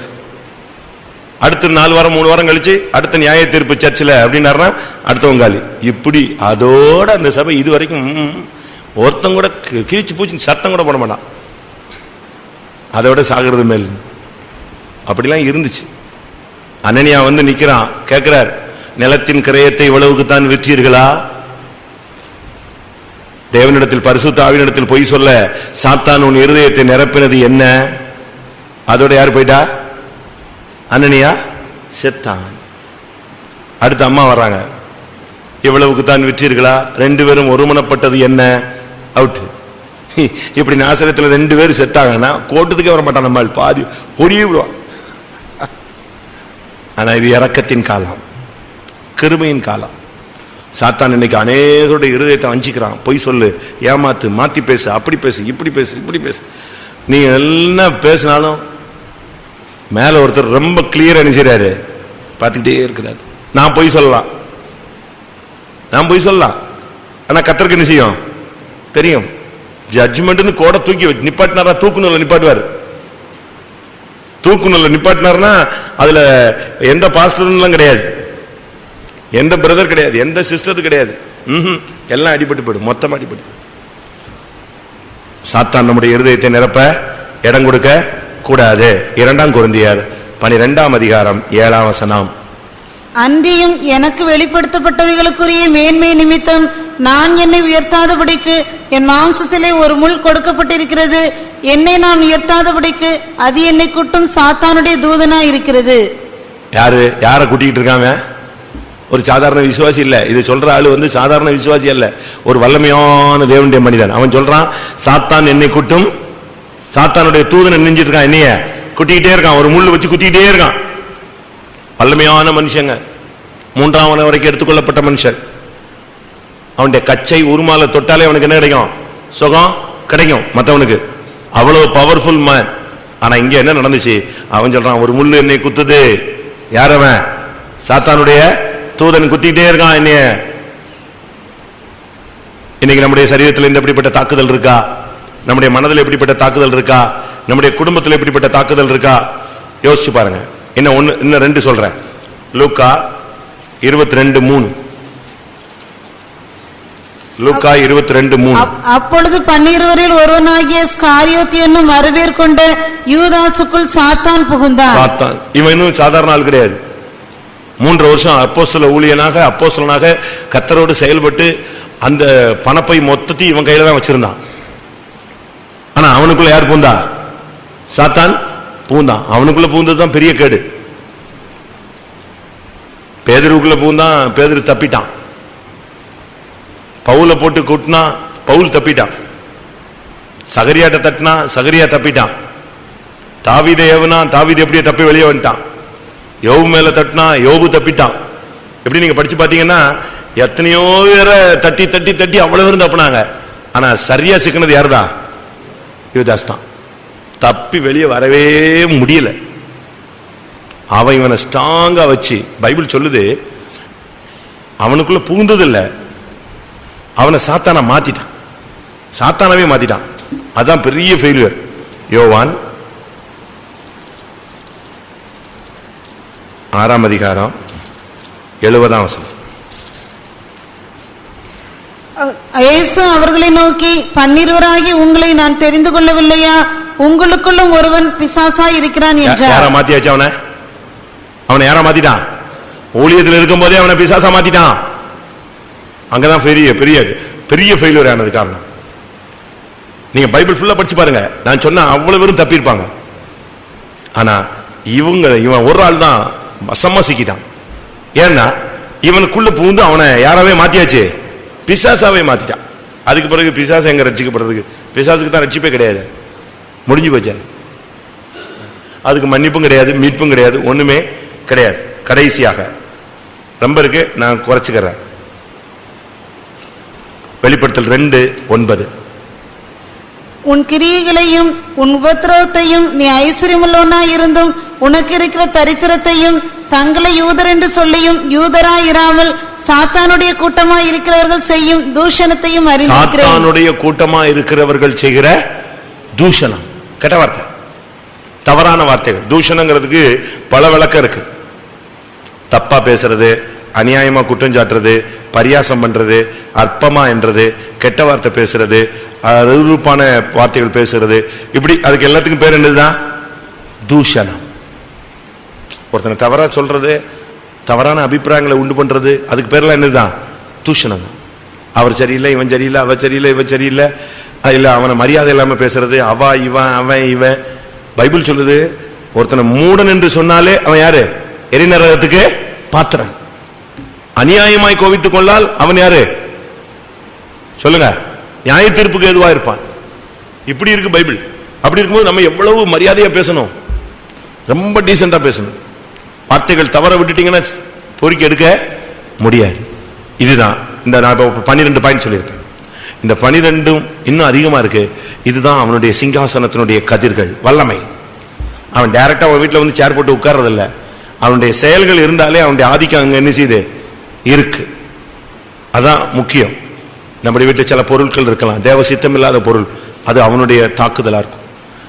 அடுத்த 4 வாரம் 3 வாரம் கழிச்சு அடுத்த நியாய தீர்ப்பு சர்ச்சில் அப்படின்னாருன்னா அடுத்தவங்க காலி. இப்படி அதோட அந்த சபை இது வரைக்கும் ஒருத்தங்க கூட கிழிச்சு பூச்சி சத்தம் கூட போட மாட்டான். அதோட சாகிறது மேல் அப்படிலாம் இருந்துச்சு. அனனியா வந்து நிக்கிறான், கேட்கிறார், நிலத்தின் கிரயத்தை இவ்வளவுக்கு தான் விற்றீர்களா? தேவனிடத்தில் பரிசுத்த ஆவியினிடத்தில் பொய் சொல்ல சாத்தான் உன் இருதயத்தை நிரப்பினது என்ன? அதோட யார் போயிட்டா? அனனியா செத்தான். அடுத்த அம்மா வர்றாங்க, இவ்வளவுக்கு தான் விற்றீர்களா? 2 பேரும் ஒருமனப்பட்டது என்ன? அவுட். இப்படி நாசரத்தில் 2 பேர் செத்தாங்கன்னா கோட்டத்துக்கே வர மாட்டான், நம்ம பாதி பொடியே விடுவான். ஆனா இது இரக்கத்தின் காலம், கிருபையின் காலம். சாத்தான் இன்னைக்கு அநேகருடைய இருதயத்தை வஞ்சிக்கிறான். பொய் சொல்லு, ஏமாத்து, மாத்தி பேசு, அப்படி பேசு, இப்படி பேசு, இப்படி பேசு. நீ என்ன பேசினாலும் மேல ஒருத்தர் ரொம்ப கிளியரா என்ன செய்றாரு, பார்த்துக்கிட்டே இருக்கிறார். நான் போய் சொல்லலாம், ஆனா கர்த்தருக்கு என்ன செய்யும் தெரியும். ஜட்ஜ்மெண்ட்னு கோட தூக்கி வச்சு நிப்பாட்டினாரா, தூக்குநூல்ல நிப்பாட்டுவார். தூக்குநூல்ல நிப்பாட்டினார்னா அதுல எந்த பாஸ்டர்லாம் கிடையாது, எந்த பிரதர் கிடையாது, எந்த சிஸ்டர் கிடையாது. எல்லாம் அடிபட்டு போயிடும், மொத்தமா அடிபட்டு. சாத்தான் நம்முடைய இருதயத்தை நிரப்ப இடம் கொடுக்க கூடாது. 2 கொரிந்தியர் 12ஆம் அதிகாரம் 7ஆம் வசனம். அன்றியும் எனக்கு வெளிப்படுத்தப்பட்டவைகளுக்குரிய மேன்மை நிமித்தம் நான் என்னை உயர்த்தாதபடிக்கு என் மாம்சத்திலே ஒரு முள் கொடுக்கப்பட்டிருக்கிறது. என்னை நான் உயர்த்தாதபடிக்கு அது என்னை குட்டும் சாத்தானுடைய தூதனா இருக்கிறது. யார கூட்டிட்டு இருக்காங்க? ஒரு சாதாரண விசுவாசி இல்ல. இது சொல்ற ஆளு சாதாரண விசுவாசி அல்ல, ஒரு வல்லமையான தேவனுடைய மனிதன். அவன் சொல்றான், சாத்தான் என்னை குட்டும், சாத்தானுடைய தூதன் நெஞ்சிட்டு இருக்கான், என்னைய குட்டிக்கிட்டே இருக்கான், ஒரு முள்ளு வச்சு குத்திக்கிட்டே இருக்கான். வல்லமையான மனுஷங்க, 3ஆம் வரைக்கும் எடுத்துக்கொள்ளப்பட்ட மனுஷன். அவனுடைய கச்சை உருமால தொட்டாலே அவனுக்கு என்ன கிடைக்கும்? சுகம் கிடைக்கும் மற்றவனுக்கு. அவ்வளவு பவர்ஃபுல் மேன். ஆனா இங்க என்ன நடந்துச்சு? அவன் சொல்றான், ஒரு முள்ளு என்னை குத்துது. யாரவன்? சாத்தானுடைய தூதன் குத்திட்டே இருக்கான் என்னைய. இன்னைக்கு நம்முடைய சரீரத்தில் எப்படிப்பட்ட தாக்குதல் இருக்கா? நம்முடைய மனதில் எப்படிப்பட்ட தாக்குதல் இருக்கா? நம்முடைய குடும்பத்தில் எப்படிப்பட்ட தாக்குதல் இருக்கா? யோசிச்சு பாருங்க. இன்னும் 2 சொல்றேன். லூக்கா 22:3. லூக்கா 22:3. அப்பொழுது 12 ஒருவனாகிய ஸ்காரியோத்து என்னும் மறுபேர் கொண்ட யூதாசுக்குள் சாத்தான் புகுந்தான். சாத்தான் இவன் இன்னும் சாதாரண ஆள் கிடையாது. 3 வருஷம் அப்போஸ்தலனாக கர்த்தரோடு செயல்பட்டு அந்த பணப்பை மொத்தத்தையும் இவன் கையில தான் வச்சிருந்தான். ஆனா அவனுக்குள்ள யார் பூந்தா? சாத்தான் பூந்தான். அவனுக்குள்ள பூந்ததுதான் பெரிய கேடு. பேதுருக்குள்ள பூந்தான், பேதுரு தப்பிட்டான். பவுல போட்டு கூட்டினா பவுல் தப்பிட்டான். சகரியாட்ட தட்டினா சகரியா தப்பிட்டான். தாவீதை ஏவனா தாவீது எப்படியே தப்பி வெளியே வந்துட்டான். யோபு மேல தட்டினா யோபு தப்பிட்டான். எப்படி நீங்க படிச்சு பாத்தீங்கன்னா எத்தனையோ பேரை தட்டி தட்டி தட்டி அவ்வளவு பேரும் தப்புனாங்க. ஆனா சரியா சிக்கினது யாருதான்? யூதாஸ் தான். தப்பி வெளியே வரவே முடியல. அவன் இவனை ஸ்ட்ராங்கா வச்சு, பைபிள் சொல்லுது அவனுக்குள்ள புகுந்தது இல்ல, அவனை சாத்தானா மாத்திட்டான். சாத்தானவே மாத்திட்டான். அதான் பெரிய ஃபெயிலியர். யோவான் 6ஆம் அதிகாரம் 70ஆம் வசனம். இயேசு அவர்களை நோக்கி, 12 உங்களை நான் தெரிந்து கொள்ளவில்லையா? உங்களுக்குள்ளும் ஒருவன் பிசாசாய் இருக்கிறான் என்றார். யாரா மாத்தியாச்சு? அவனை யாரா மாத்திட்டான்? ஊழியத்தில் இருக்கும் போதே அவனை பிசாசா மாத்திட்டான். அங்கதான் பெரிய பெரிய பெரிய ஃபெயிலியர் ஆனது காரணம். நீங்க பைபிள் ஃபுல்லா படிச்சு பாருங்க. நான் சொன்ன அவ்வளவு பேரும் தப்பியிருப்பாங்க. ஆனா இவன் ஒரு ஆள் தான் வசமா சிக்கிட்டான். ஏன்னா இவனுக்குள்ள பூந்து அவனை யாராவே மாத்தியாச்சு, பிசாசாவே மாத்திட்டான். அதுக்கு பிறகு பிசாசு எங்க ரட்சிக்கப்படுறதுக்கு? பிசாசுக்கு தான் ரட்சிப்பே கிடையாது, முடிஞ்சு போச்சு. அதுக்கு மன்னிப்பும் கிடையாது, மீட்பும் கிடையாது, ஒண்ணுமே கிடையாது. கடைசியாக ரொம்ப இருக்கு, நான் குறைச்சுக்கிறேன். வெளிப்படுத்தல் 2:9. உன் கிரியைகளையும் உன் உபத்திரவத்தையும் நீ ஐஸ்வர்யமுள்ளவனா இருந்தும் உனக்கு இருக்கிற தரித்திரத்தையும் தங்களை யூதர் என்று சொல்லியும் யூதராய் இராமல் சாத்தானுடைய கூட்டமாய் இருக்கிறவர்கள் செய்யும் தூஷணத்தையும் அறிந்திருக்கிறேன். சாத்தானுடைய கூட்டமா இருக்கிறவர்கள் செய்கிற தூஷணம், கெட்ட வார்த்தை, தவறான வார்த்தைகள். தூஷணங்கிறதுக்கு பல விளக்கம் இருக்கு. தப்பா பேசுறது, அநியாயமா குற்றம் சாட்டுறது, பரியாசம் பண்றது, அற்பமா என்றது, கெட்ட வார்த்தை பேசுறது, அருவருப்பான வார்த்தைகள் பேசுறது, இப்படி அதுக்கு எல்லாத்துக்கும் பேர் என்னதுதான்? தூஷணம். ஒருத்தனை தவறா சொல்றது, தவறான அபிப்பிராயங்களை உண்டு பண்றது, அதுக்கு பேர்லாம் என்னதுதான்? தூஷணம். அவர் சரியில்லை, இவன் சரியில்லை, அவ சரியில்லை, இவன் சரியில்லை, இல்ல அவனை மரியாதை இல்லாம பேசுறது, அவ இவன் அவன் இவன். பைபிள் சொல்லுது, ஒருத்தனை மூடன் என்று சொன்னாலே அவன் யாரு? எரிநரகத்துக்கு பாத்திரன். அநியாயமாய் கோவித்துக் கொண்டால் அவன் யாரு? சொல்லுங்க, நியாய தீர்ப்புக்கு எதுவா இருப்பான். இப்படி இருக்கு பைபிள். அப்படி இருக்கும்போது நம்ம எவ்வளவு மரியாதையா பேசணும், ரொம்ப டீசெண்டா பேசணும். வார்த்தைகள் தவற விட்டுட்டீங்கன்னா பொறுக்கி எடுக்க முடியாது. இதுதான் இந்த நான் 12 பாயிண்ட் சொல்லியிருக்கேன். இந்த 12 இன்னும் அதிகமா இருக்கு. இதுதான் அவனுடைய சிங்காசனத்தினுடைய கதிர்கள், வல்லமை. அவன் டைரக்டா அவன் வீட்டுல வந்து சேர் போட்டு உட்கார்றதில்ல. அவனுடைய செயல்கள் இருந்தாலே அவனுடைய ஆதிக்கம் அங்க என்ன செய்யுது இருக்கு. அதான் முக்கியம். நம்முடைய வீட்டில் சில பொருட்கள் இருக்கலாம், தேவ சித்தம் இல்லாத பொருள், அது அவனுடைய தாக்குதலா இருக்கும்.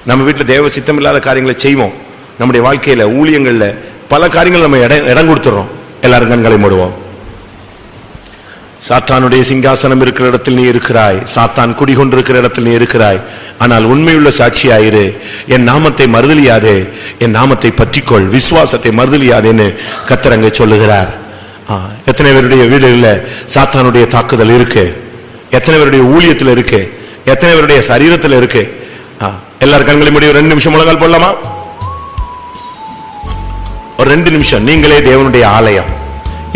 நம்ம வீட்டில் தேவ சித்தம் இல்லாத காரியங்களை செய்வோம். நம்முடைய வாழ்க்கையில ஊழியங்கள்ல பல காரியங்கள் நம்ம இடம் கொடுத்துறோம். எல்லாரும் கண்களை மூடுவோம். சாத்தானுடைய சிங்காசனம் இருக்கிற இடத்தில் நீ இருக்கிறாய், சாத்தான் குடிகொண்டிருக்கிற இடத்தில் நீ இருக்கிறாய். ஆனால் உண்மையுள்ள சாட்சியாயிரு. என் நாமத்தை மறுதலியாதே, என் நாமத்தை பற்றிக்கொள், விசுவாசத்தை மறுதலியாதேன்னு கர்த்தர் அங்கே சொல்லுகிறார். எத்தனை பேருடைய வீடுகளில் சாத்தானுடைய தாக்குதல் இருக்கு? எத்தனை பேருடைய ஊழியத்தில் இருக்கு? எத்தனை பேருடைய சரீரத்தில் இருக்கு? எல்லாரும் கண்களை முடியும். 2 நிமிஷம் முழங்கால் போடலாமா? ஒரு 2 நிமிஷம். நீங்களே தேவனுடைய ஆலயம்.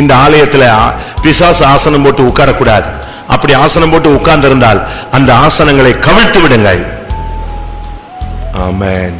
இந்த ஆலயத்துல பிசாசு ஆசனம் போட்டு உட்காரக்கூடாது. அப்படி ஆசனம் போட்டு உட்கார்ந்திருந்தால் அந்த ஆசனங்களை கவிழ்த்து விடுங்கள். ஆமென்.